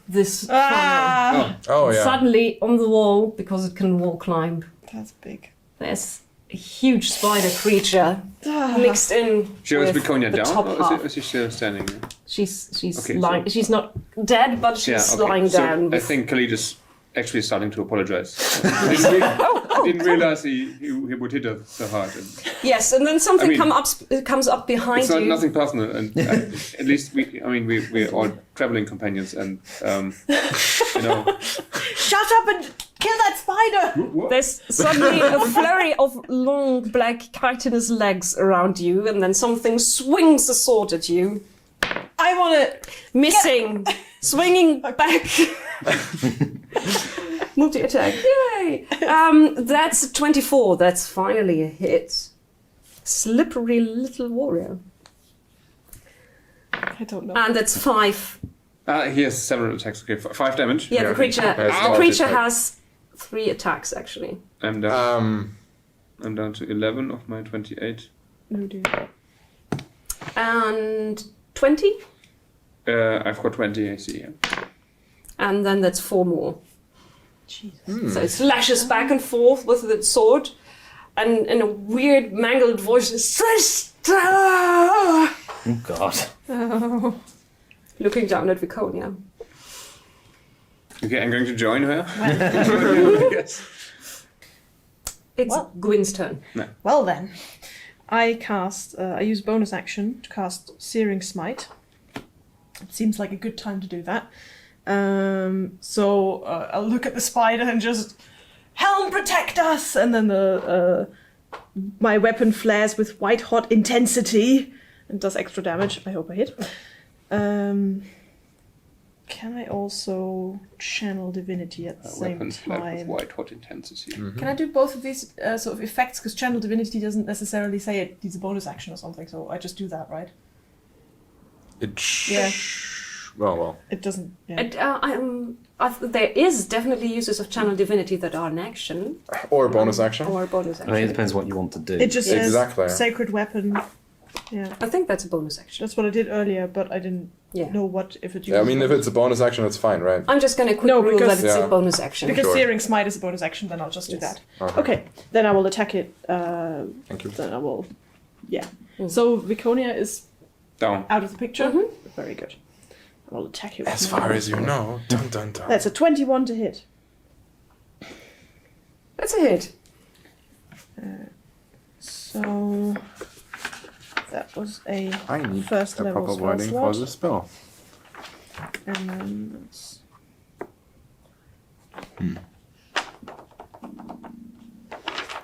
This funnel.
Ah!
Oh, yeah.
Suddenly on the wall, because it can wall climb,
That's big.
there's a huge spider creature mixed in
Shows
with
Viconia
the
down,
top
or
half.
is she still standing?
She's
Okay,
lying.
so-
She's not dead, but she's lying
So
down.
I
with-
think Khalid is actually starting to apologize. Didn't realize he would hit her so hard. And
Yes, and then something
I mean,
comes up behind
it's not
you.
nothing personal, and at least we're all traveling companions, and you know.
Shut up and kill that spider!
There's suddenly a flurry of long black chitinous legs around you, and then something swings a sword at you,
I wanna...
missing, swinging back. Multi-attack, yay! That's a 24. That's finally a hit. Slippery little warrior.
I don't know.
And that's 5.
He has several attacks. Okay, 5 damage.
Yeah, the creature
Ow.
has 3 attacks actually.
I'm down. I'm down to 11 of my 28.
Oh dear.
And 20,
I've got 20 AC. Yeah.
and then that's 4 more.
Jesus.
So it slashes back and forth with the sword, and in a weird mangled voice, "Sister!"
Oh, God.
Looking down at Viconia.
Okay, I'm going to join her. I guess.
It's
Well.
Gwyn's turn.
Well then, I use bonus action to cast Searing Smite. It seems like a good time to do that. So I'll look at the spider and just, "Helm, protect us!" And then my weapon flares with white hot intensity and does extra damage. I hope I hit. Can I also channel divinity at the same
Weapons flag with
time?
white hot intensity.
Can I do both of these sort of effects? Because channel divinity doesn't necessarily say it needs a bonus action or something, so I just do that, right? Yeah.
Well.
It doesn't. Yeah.
There is definitely uses of channel divinity that are an action
Or bonus action.
or a bonus
I
action.
mean, it depends what you want to do.
It just says
Exactly.
sacred weapon. Yeah,
I think that's a bonus action.
that's what I did earlier, but I didn't
Yeah.
know what if it.
Yeah, I mean, if it's a bonus action, it's fine, right?
I'm just going to quick
No,
rule
because-
that it's
Yeah.
a bonus action.
because
Sure.
Searing Smite is a bonus action, then I'll just do
Yes.
that. Okay, then I will attack it.
Thank you.
Then I will. Yeah.
Mm.
So Viconia is
Down.
out of the picture.
Mhm.
Very good. I will attack it. with
As
my-
far as you know. Dun dun dun.
That's a 21 to hit.
That's a hit.
So that was a
I need
first
a
level
proper
spell
wording for
slot.
the spell.
And then that's...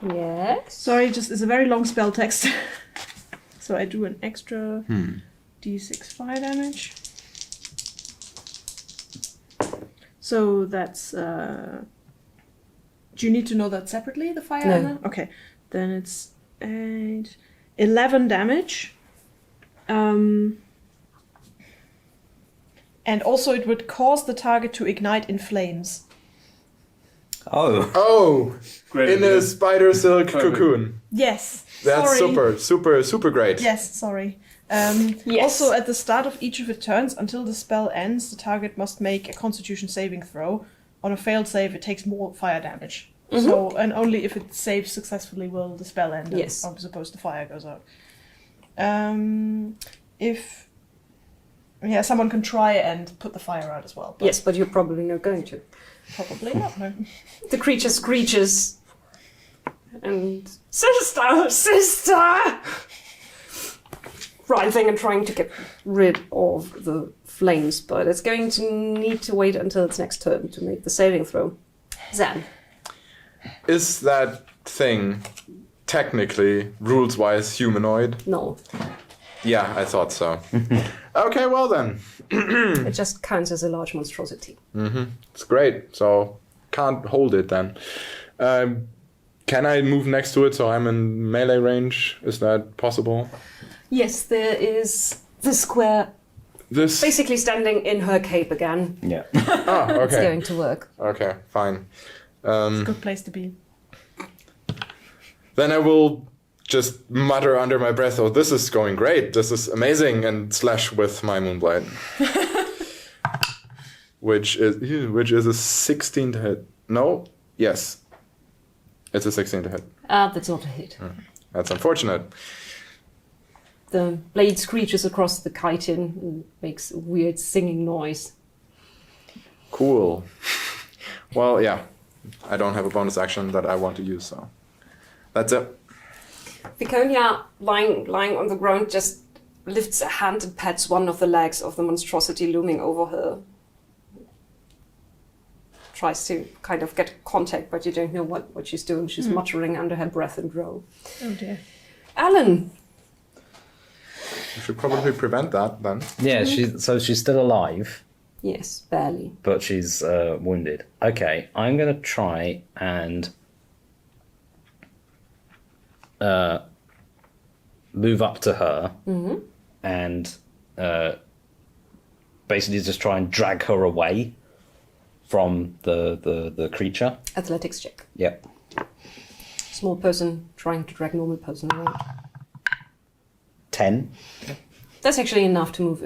Yes.
Sorry, just it's a very long spell text. So I do an extra d6 fire damage. So that's do you need to know that separately, the fire
No.
damage? Okay. Then it's 11 damage. And also it would cause the target to ignite in flames.
Oh.
Oh!
Great
In
idea.
a spider silk
Perfect.
cocoon.
Yes.
That's
sorry.
super great.
Yes, sorry.
Yes.
Also, at the start of each of its turns, until the spell ends, the target must make a Constitution saving throw. On a failed save, it takes more fire damage. So, and only if it saves successfully will the spell end.
Yes.
I suppose the fire goes out. If Yeah, someone can try and put the fire out as well. But
Yes, but you're probably not going to.
probably not. No.
The creature screeches. And sister! Writhing and trying to get rid of the flames, but it's going to need to wait until its next turn to make the saving throw. Zan.
Is that thing technically, rules-wise, humanoid?
No.
Yeah, I thought so. Okay, well then.
It just counts as a large monstrosity.
It's great. So can't hold it then. Can I move next to it so I'm in melee range? Is that possible?
Yes, there is the square
This.
basically standing in her cape again.
Yeah.
Ah,
It's
okay.
going to work.
Okay, fine.
Good place to be.
Then I will just mutter under my breath, "Oh, this is going great. This is amazing," and slash with my Moonblight, which is a 16 to hit. No, yes, it's a 16 to hit.
That's not a hit.
That's unfortunate.
The blade screeches across the chitin and makes a weird singing noise.
Cool. Well, yeah, I don't have a bonus action that I want to use, so that's it.
Viconia, lying on the ground, just lifts a hand and pats one of the legs of the monstrosity looming over her. Tries to kind of get contact, but you don't know what she's doing. She's muttering under her breath and drow.
Oh dear.
Alan!
You should probably prevent that then.
Yeah, she's still alive,
Yes, barely.
but she's wounded. Okay, I'm going to try and move up to her and basically just try and drag her away from the creature.
Athletics check.
Yep.
Small person trying to drag normal person around.
10.
That's actually enough to move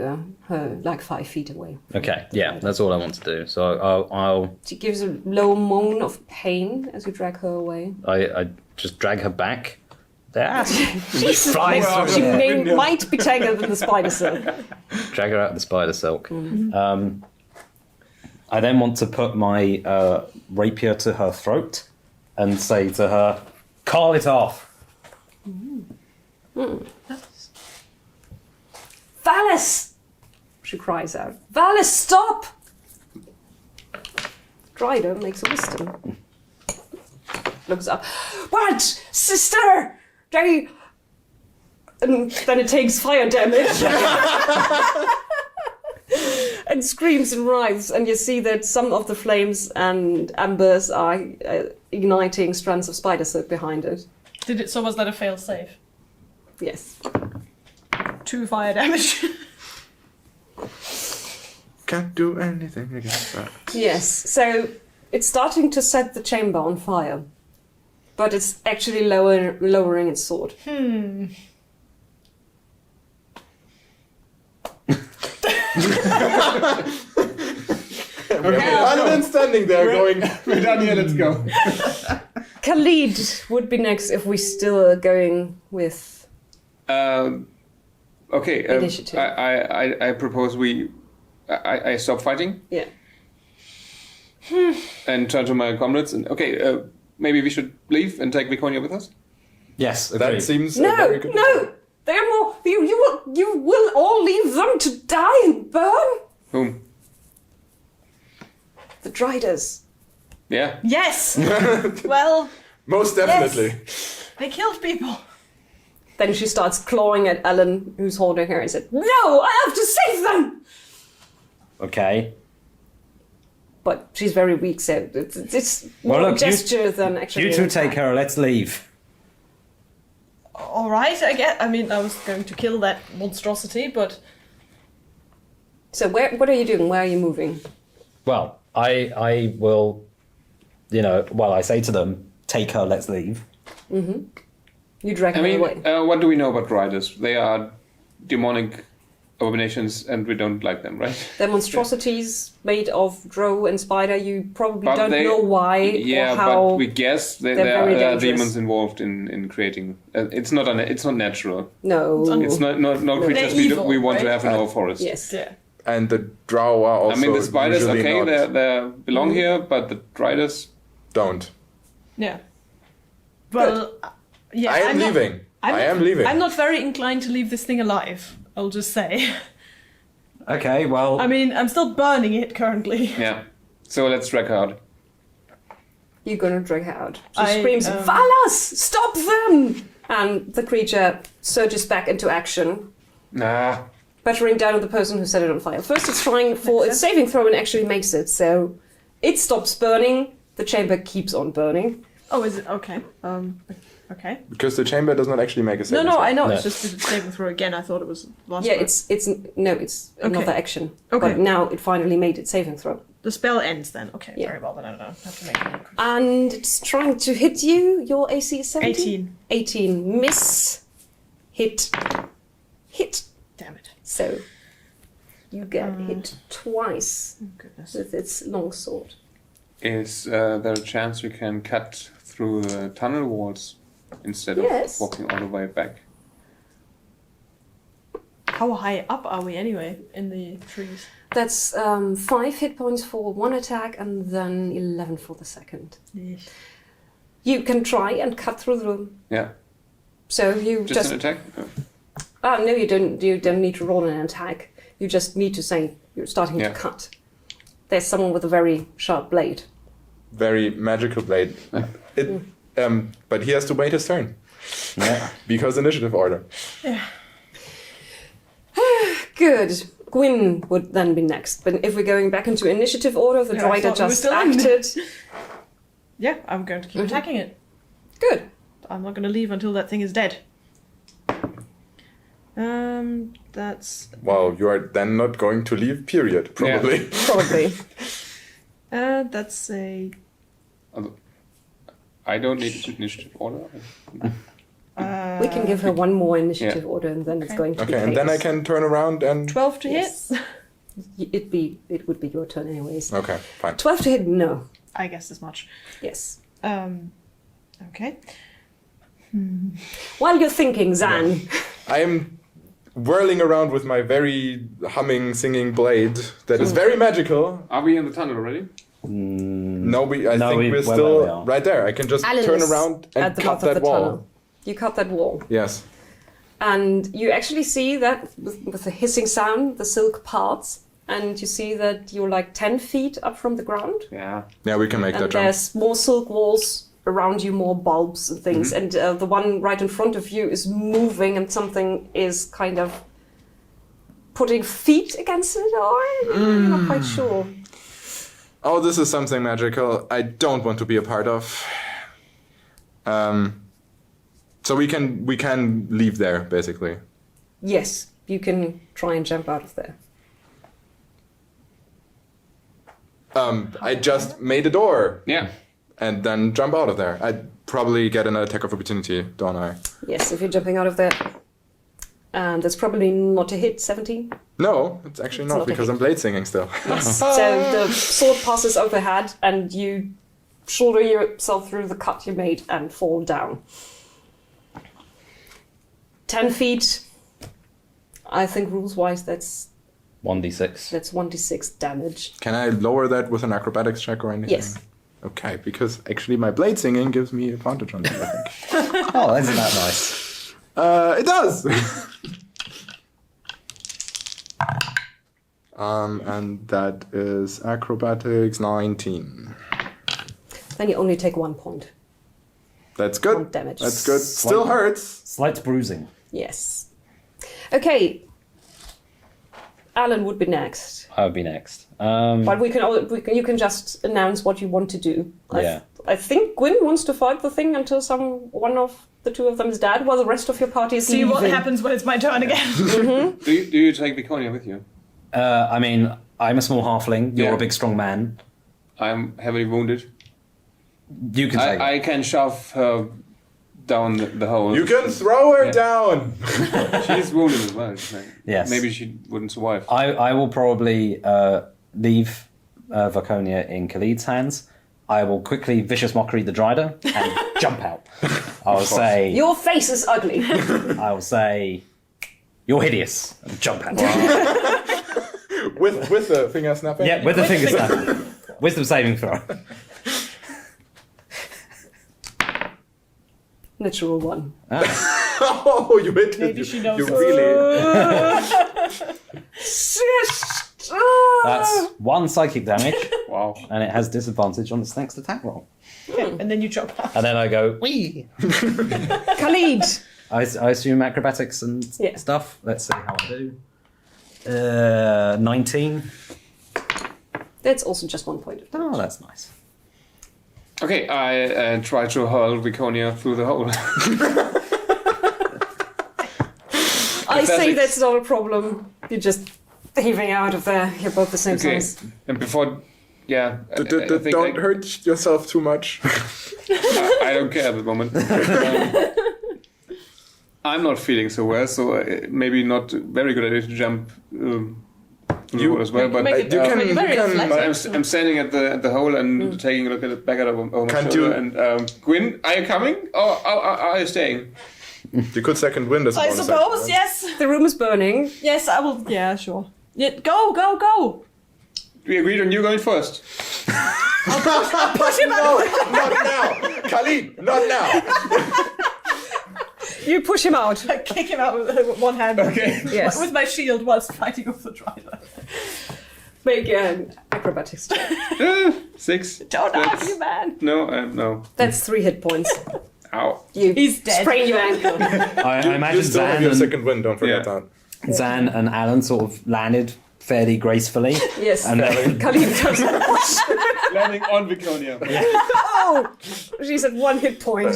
her like 5 feet away.
Okay, yeah, that's all I want to do. So I'll
She gives a low moan of pain as you drag her away.
I just drag her back. There.
Jesus,
Flies through
she
the air.
might be tangled in the spider silk.
Drag her out of the spider silk. I then want to put my rapier to her throat and say to her, "Call it off."
Valis! She cries out. Valis, stop! Dryder makes a wisdom. Looks up. What? Sister! They... And then it takes fire damage. And screams and writhes, and you see that some of the flames and embers are igniting strands of spider silk behind it.
So was that a fail save?
Yes.
2 fire damage.
Can't do anything against that.
Yes, so it's starting to set the chamber on fire, but it's actually lowering its sword.
Alan standing there going,
We're done here, let's go.
Khalid would be next if we still are going with
Okay.
Initiative.
I propose I stop fighting
yeah.
and turn to my comrades and maybe we should leave and take Viconia with us.
Yes,
that
agreed.
seems a
No,
very good
no, they're more. You will all leave them to die and burn.
Whom?
The Driders.
Yeah.
Yes! Well,
Most definitely.
they killed people.
Then she starts clawing at Ellen, who's holding her, and said, "No, I have to save them."
Okay.
But she's very weak, so it's
Well,
more
look,
gesture than actually.
You two
an
take
attack.
her. Let's leave.
All right, I mean, I was going to kill that monstrosity, but
So what are you doing? Where are you moving?
Well, I will. I say to them, "Take her. Let's leave."
You drag
I
her
mean,
away.
what do we know about riders? They are demonic abominations and we don't like them, right?
They're monstrosities made of drow and spider. You probably
But
don't
they-
know why
Yeah,
or how.
but we guess
they're
there
very
are
dangerous.
demons involved in creating. It's not natural.
No.
It's not creatures
They're evil,
we want to
right?
have in our forest.
Yes.
yeah.
and the drow are also.
I mean, the spiders,
usually
okay,
not,
they belong here, but the driders.
don't.
Yeah. Well, yeah.
I am
I'm not-
leaving. I am leaving.
I'm not very inclined to leave this thing alive. I'll just say.
Okay, well,
I mean, I'm still burning it currently.
Yeah. So let's drag her out.
You're gonna drag her out. She
I,
screams, Valas, stop them! And the creature surges back into action,
Nah.
battering down on the person who set it on fire. First it's trying for its saving throw and actually makes it, so it stops burning, the chamber keeps on burning.
Oh, is it? Okay. Okay.
Because the chamber does not actually make a saving
No,
throw.
I know.
No.
It's just the saving throw again. I thought it was last
Yeah,
time.
it's another action.
Okay.
But now it finally made its saving throw.
The spell ends then. Okay,
Yeah.
very well. Then I don't have to make it.
And it's trying to hit you. Your AC is 17?
18.
18. Miss. Hit. Hit.
Damn it.
So you get hit twice
Oh, goodness.
with its long sword.
Is there a chance we can cut through the tunnel walls instead
Yes.
of walking all the way back?
How high up are we anyway in the trees?
That's 5 hit points for one attack and then 11 for the second. You can try and cut through the room.
Yeah.
So you
Just an attack?
Oh no, you don't. You don't need to roll an attack. You just need to say you're starting
Yeah.
to cut. There's someone with a very sharp blade.
Very magical blade. But he has to wait his turn.
yeah.
Because initiative order.
Good. Gwyn would then be next. But if we're going back into initiative order, the
Yeah, I
Drider
thought we were
just
still in.
acted.
Yeah, I'm going to keep attacking it.
Good.
I'm not going to leave until that thing is dead. That's
Well, you are then not going to leave, period, probably.
Probably.
that's a
I don't need initiative order.
We can give her one more initiative order, and then it's going to be
Okay, and then I
chaos.
can turn around and...
12 to
Yes.
hit.
It would be your turn anyways.
Okay, fine.
12 to hit, no.
I guess as much.
Yes.
Okay.
While you're thinking, Zan,
I am whirling around with my very humming, singing blade that is very magical.
Are we in the tunnel already?
No, I
No,
think
we-
we're
where
still
we are.
right there. I can just
Alan
turn
is
around
at
and
the
cut
mouth of
that
the
wall.
tunnel. You cut that wall.
Yes.
And you actually see that with the hissing sound, the silk parts, and you see that you're like 10 feet up from the ground.
Yeah.
Yeah, we can make that
And
jump.
there's more silk walls around you, more bulbs and things. And the one right in front of you is moving, and something is kind of putting feet against it, or I'm not quite sure.
Oh, this is something magical I don't want to be a part of. So we can leave there, basically.
Yes, you can try and jump out of there.
I just made a door
Yeah.
and then jump out of there. I'd probably get an attack of opportunity, don't I?
Yes, if you're jumping out of there. And that's probably not a hit, 17.
No, it's actually
It's
not,
not a
because
hit.
I'm blade singing still.
So the sword passes overhead, and you shoulder yourself through the cut you made and fall down. 10 feet. I think rules-wise, that's
1d6.
1d6 damage.
Can I lower that with an acrobatics check or anything?
Yes.
Okay, because actually my blade singing gives me advantage on that, I think.
Oh, isn't that nice?
It does! And that is acrobatics 19.
Then you only take 1 point.
That's good.
1 damage.
That's good. Still hurts.
Slight bruising.
Yes. Okay. Alan would be next.
I would be next.
But you can just announce what you want to do.
Yeah.
I think Gwyn wants to fight the thing until one of the two of them is dead, while the rest of your party is
See
leaving.
what happens when it's my turn again.
Do you take Viconia with you?
I mean, I'm a small halfling. You're
Yeah.
a big, strong man.
I'm heavily wounded.
You can take
I can shove her down the hole.
You can throw her
Yeah.
down!
She's wounded as well. Like,
Yes.
Maybe she wouldn't survive.
I will probably leave Vaconia in Khalid's hands. I will quickly vicious mockery the Drider and jump out. I will say,
Your face is ugly.
I will say, you're hideous, and jump out.
With the finger snapping?
Yeah, with the finger snap. Wisdom saving throw.
Natural 1.
Oh, you hit
Maybe
it.
she knows.
You really...
That's 1 psychic damage,
Wow.
and it has disadvantage on its next attack roll.
Okay, and then you jump out.
And then I go, wee!
Khalid!
I assume acrobatics and
Yeah.
stuff. Let's see how I do. 19.
That's also just 1 point of damage.
Oh, that's nice.
Okay, I try to hurl Viconia through the hole.
I say
Athletics.
that's not a problem. You're just heaving out of there. You're both the same
Okay,
size.
and before, yeah, I think
Don't hurt yourself too much.
I don't care at the moment. I'm not feeling so well, so maybe not very good idea to jump through the hole as well. But
Make it
you can-
very
you can-
athletic.
but I'm standing at the hole and taking a look at it back over my
Can't
shoulder.
you-
And Gwyn, are you coming? Or are you staying?
You could second wind as a
I
bonus
suppose,
action, right?
yes.
The room is burning.
Yes, I will. Yeah, sure. Yeah, go.
We agreed on you going first.
Push him out.
Not now! Khalid, not now!
You push him out.
I kick him out with one hand.
Okay.
Yes.
With my shield whilst fighting off the driver.
Make an acrobatics check.
6.
Don't argue, you, man.
No, no.
That's 3 hit points.
Ow.
You
He's dead.
sprain your ankle.
I
You
imagine
still have your
Zan
second wind, don't forget
Yeah.
that.
Zan and Alan sort of landed fairly gracefully.
Yes.
And then,
Khalid comes.
Landing on Viconia.
Oh! She's at 1 hit point.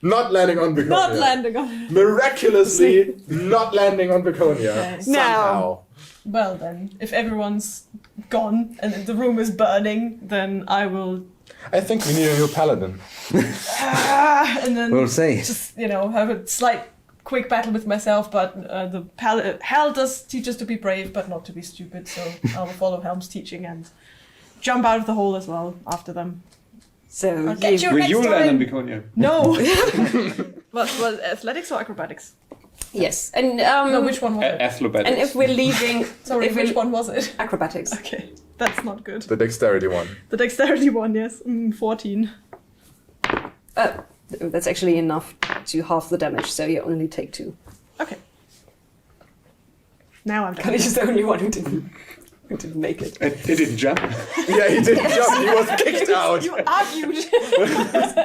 Not landing on Beconia.
Not landing on.
Miraculously not landing on Beconia.
Okay.
Somehow.
Well then, if everyone's gone and the room is burning, then I will.
I think we need a new paladin.
And then
we'll see.
just have a slight quick battle with myself. But the Hell does teach us to be brave, but not to be stupid. So I will follow Helm's teaching and jump out of the hole as well after them.
So
I'll get you
Will
next
you
time.
land on Viconia?
No. well, athletics or acrobatics?
Yes, and
No, which one was it?
Athlobatics.
and if we're leaving,
Sorry,
if
which
we-
one was it?
acrobatics.
Okay, that's not good.
The dexterity one.
The dexterity one, yes. 14.
That's actually enough to half the damage, so you only take 2.
Okay. Now I'm done.
Khalid is the only one who didn't make it.
He didn't jump.
Yeah, he didn't jump. He was kicked out.
You argued.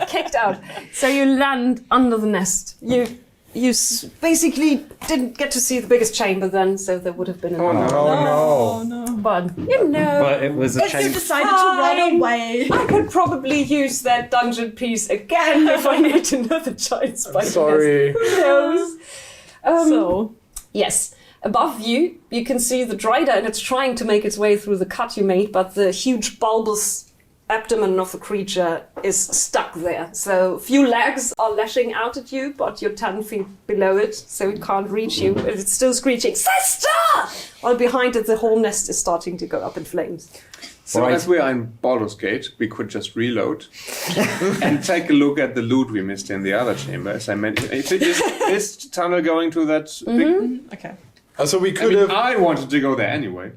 Kicked out. So you land under the nest. You basically didn't get to see the biggest chamber then, so there would have been another.
Oh no.
no.
But no.
But it was a
If you
change.
decided to run
Fine.
away.
I could probably use that dungeon piece again if I need another giant spider.
Sorry.
Who knows?
So,
Yes. Above you, you can see the Drider, and it's trying to make its way through the cut you made, but the huge bulbous abdomen of the creature is stuck there. So a few legs are lashing out at you, but you're 10 feet below it, so it can't reach you. And it's still screeching, "Sister!" While behind it, the whole nest is starting to go up in flames.
So
Right.
as we are in Baldur's Gate, we could just reload and take a look at the loot we missed in the other chamber. As I mentioned, is tunnel going to that big?
okay.
So we
I
could
mean,
have
I wanted to go there anyway.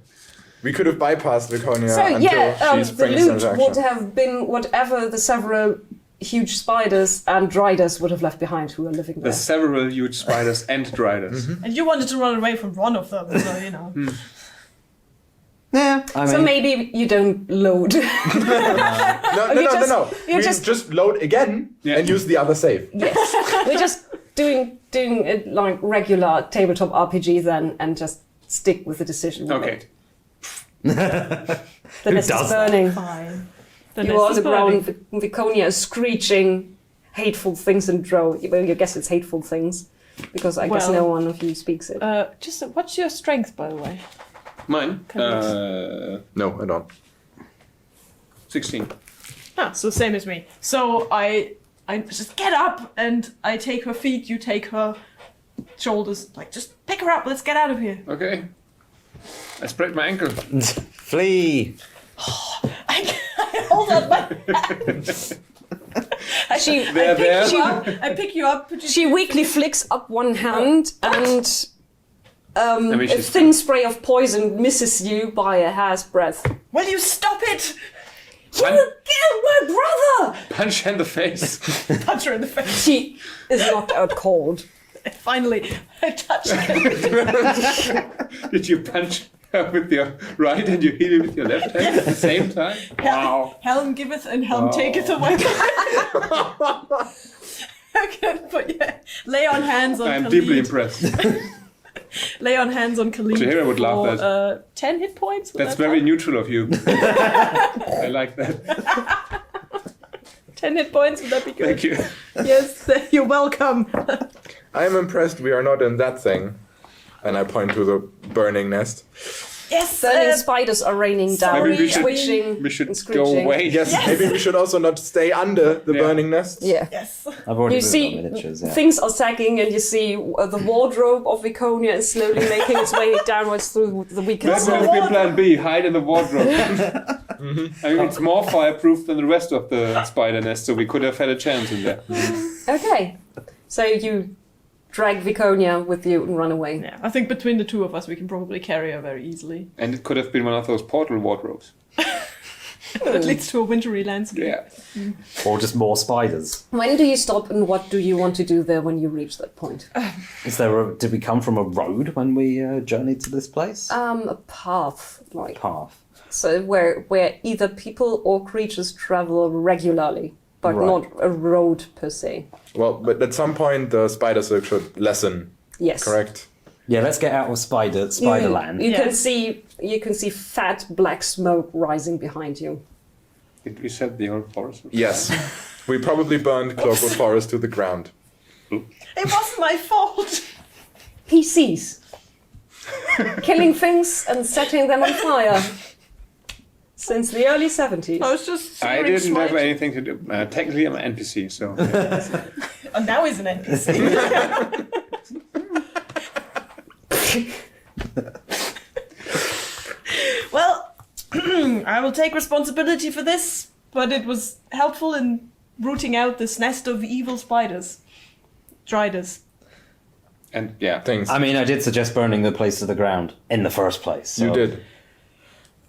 bypassed Viconia
So
until
yeah,
she's
the
bringing
loot
some
would
action.
have been whatever the several huge spiders and Driders would have left behind who are living there.
There's several huge spiders and driders.
And you wanted to run away from one of them, so
Yeah, I mean,
So maybe you don't load.
No.
you're
We
just-
just load again
Yeah.
and use the other save.
Yes, we're just doing it like regular tabletop RPG then, and just stick with the decision. we
Okay.
made. The
Who
nest
does
is
that?
burning.
fine. The
You
nest
are
is
the
burning.
ground. Viconia is screeching hateful things in Drow. Well, you guess it's hateful things because I guess
Well,
no one of you speaks it.
Just what's your strength, by the way?
Mine?
No, I don't.
16.
Ah, so same as me. So I just get up and I take her feet, you take her shoulders. Like, just pick her up, let's get out of here.
Okay. I sprained my ankle.
flee.
I hold out my hand.
She
There.
I pick you up. Put you
She weakly flicks up one hand and
mean,
a
she's-
thin spray of poison misses you by a hair's breadth.
Will you stop it?
You killed my brother!
Punch her in the face.
Punch her in the face.
She is knocked out cold.
Finally, I touched her.
Did you punch her with your right and you heal her with your left hand at the same time? Wow.
Helm giveth and Helm taketh away. Okay, but yeah, lay on hands on
I'm
Khalid.
deeply impressed.
Lay on hands on Khalid
Jahira would love
for 10 hit points. Would
That's
that
very
help?
neutral of you. I like that.
10 hit points, would that be good?
Thank you.
Yes, you're welcome.
I am impressed we are not in that thing. And I point to the burning nest.
Yes,
Burning spiders are raining down,
Maybe we should-
twitching
We should
and
go
screeching.
away.
Yes, maybe we should also not stay under the
Yeah.
burning nest.
Yeah.
yes.
I've already
You
moved
see,
on miniatures, yeah.
things are sagging, and you see the wardrobe of Viconia is slowly making its way downwards through the weakened
That would have
cell.
been plan B, hide in the wardrobe. I mean, it's more fireproof than the rest of the spider nest, so we could have had a chance in there.
Okay, so you drag Viconia with you and run away.
Yeah, I think between the two of us, we can probably carry her very easily.
And it could have been one of those portal wardrobes.
That leads to a wintry landscape.
Yeah.
Or just more spiders.
When do you stop, and what do you want to do there when you reach that point?
Did we come from a road when we journeyed to this place?
A path, like
Path.
so, where either people or creatures travel regularly, but
Right.
not a road per se.
Well, but at some point the spider silk should lessen,
Yes,
correct?
Yeah, let's get out of Spiderland.
You
Yes.
can see fat black smoke rising behind you.
Did we set the old forest?
Yes. We probably burned Cloakwood Forest to the ground.
It wasn't my fault.
PCs. Killing things and setting them on fire. Since the early 70s.
I was just.
I
simmering
didn't have
smite.
anything to do. Technically, I'm an NPC, so. Yeah.
And now he's an NPC. Well, I will take responsibility for this, but it was helpful in rooting out this nest of evil spiders. Driders.
And yeah.
Things.
I mean, I did suggest burning the place to the ground in the first place. So
You did.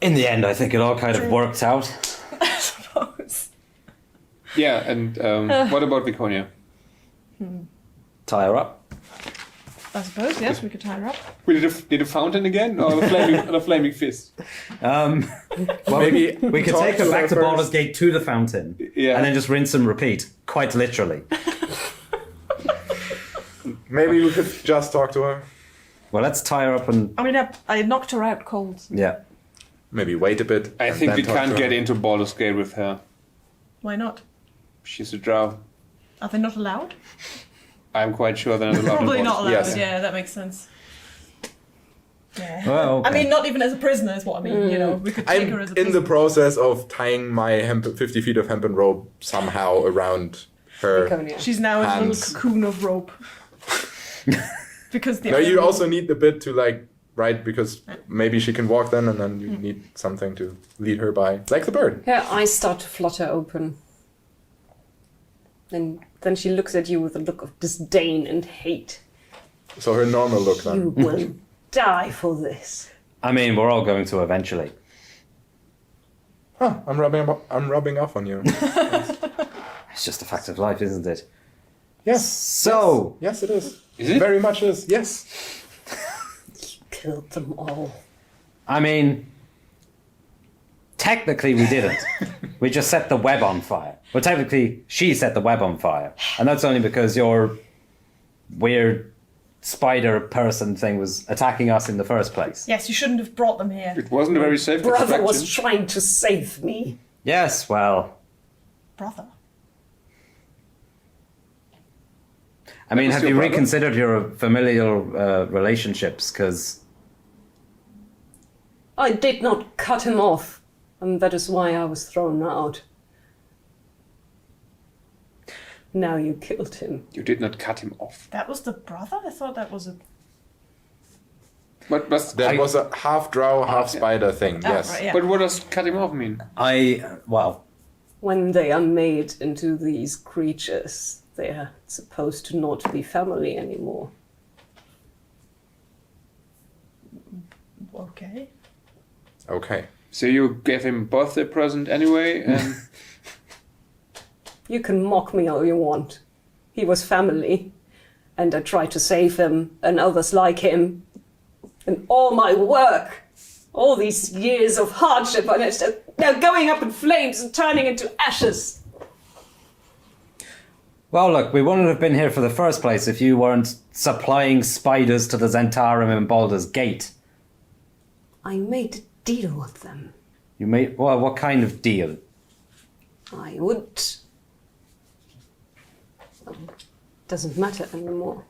In the end, I think it all kind of worked out.
I suppose.
Yeah, and what about Viconia?
Tie her up.
I suppose, yes, we could tie her up.
We did a fountain again? Or a flaming fist?
Well,
Maybe
we could
talk
take her
to
back to
first.
Baldur's Gate to the fountain.
Yeah.
And then just rinse and repeat, quite literally.
Maybe we could just talk to her.
Well, let's tie her up and...
I mean, I knocked her out cold.
Yeah.
Maybe wait a bit.
I
and
think
then
we
talk
can't
to
get
her.
into Baldur's Gate with her.
Why not?
She's a drow.
Are they not allowed?
I'm quite sure they're not allowed. in
Probably not
Baldur's
allowed,
Yes.
yeah, that makes sense. Yeah.
Well, okay.
I mean, not even as a prisoner is what I mean, you know. We could take
I'm
her as a
in
prisoner.
the process of tying my 50 feet of hempen rope somehow around her.
Viconia.
She's now in a
Hands.
little cocoon of rope. Because the
No, you
other-
also need the bit to right, because maybe she can walk then, and then you need something to lead her by, like the bird.
Her eyes start to flutter open. Then she looks at you with a look of disdain and hate.
So her normal look
You
then.
will die for this.
I mean, we're all going to eventually.
Huh, I'm rubbing off on you.
It's just a fact of life, isn't it?
Yes.
So,
Yes, it is.
Is it?
Very much is. Yes.
Killed them all.
I mean, technically we didn't. We just set the web on fire. Well, technically, she set the web on fire. And that's only because your weird spider person thing was attacking us in the first place.
Yes, you shouldn't have brought them here.
It wasn't a very safe
Brother was
distraction.
trying to save me.
Yes, well,
Brother.
I mean,
was
have
your
you
brother?
reconsidered your familial relationships? Because,
I did not cut him off, and that is why I was thrown out. Now you killed him.
You did not cut him off.
That was the brother? I thought that was a...
But
That was a half drow, half
yeah.
spider thing.
Oh,
Yes.
right, yeah.
but what does cut him off mean?
well,
When they are made into these creatures, they are supposed to not be family anymore.
Okay.
Okay.
So you gave him birthday present anyway, and
You can mock me all you want. He was family, and I tried to save him, and others like him. And all my work, all these years of hardship, and it's now going up in flames and turning into ashes.
Well, look, we wouldn't have been here for the first place if you weren't supplying spiders to the Zentarum in Baldur's Gate.
I made a deal with them.
You made... Well, what kind of deal?
I would... Doesn't matter anymore.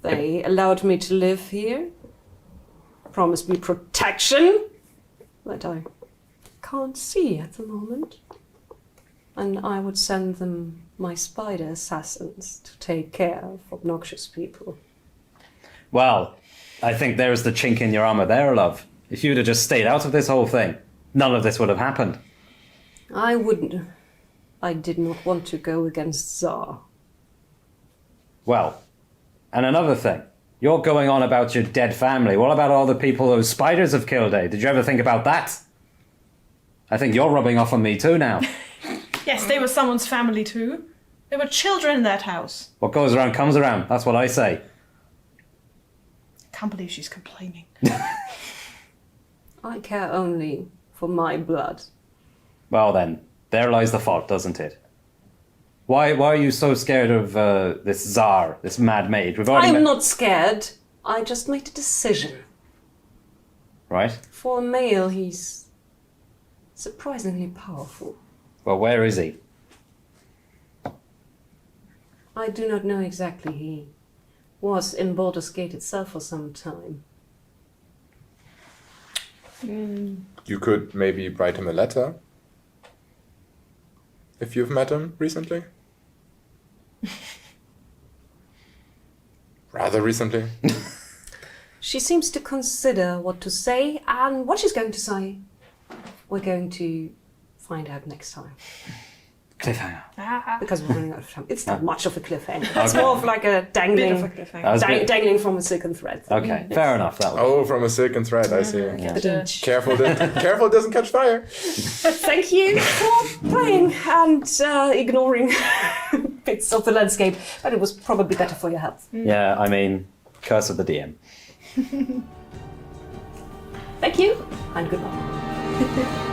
They allowed me to live here, promised me protection that I can't see at the moment, and I would send them my spider assassins to take care of obnoxious people.
Well, I think there's the chink in your armor there, love. If you'd have just stayed out of this whole thing, none of this would have happened.
I wouldn't. I did not want to go against Tsar.
Well, and another thing. You're going on about your dead family. What about all the people those spiders have killed, eh? Did you ever think about that? I think you're rubbing off on me too now.
Yes, they were someone's family too. There were children in that house.
What goes around comes around. That's what I say.
Can't believe she's complaining.
I care only for my blood.
Well then, there lies the fault, doesn't it? Why are you so scared of this Tsar, this mad maid? We've already
I'm not scared. I just made a decision.
Right?
For a male, he's surprisingly powerful.
Well, where is he?
I do not know exactly. He was in Baldur's Gate itself for some time.
You could maybe write him a letter. If you've met him recently. Rather recently.
She seems to consider what to say, and what she's going to say, we're going to find out next time.
Cliffhanger.
Because we're running out of time. It's not much of a cliffhanger. It's
Okay.
more of like a dangling,
Bit of a cliffhanger.
was a bit-
dangling from a silken thread.
Okay, fair enough. That was.
Oh, from a silken thread, I see.
Yeah.
Careful, careful, it doesn't catch fire.
Thank you for playing and ignoring bits of the landscape, but it was probably better for your health.
Yeah, I mean, curse of the DM.
Thank you, and goodbye.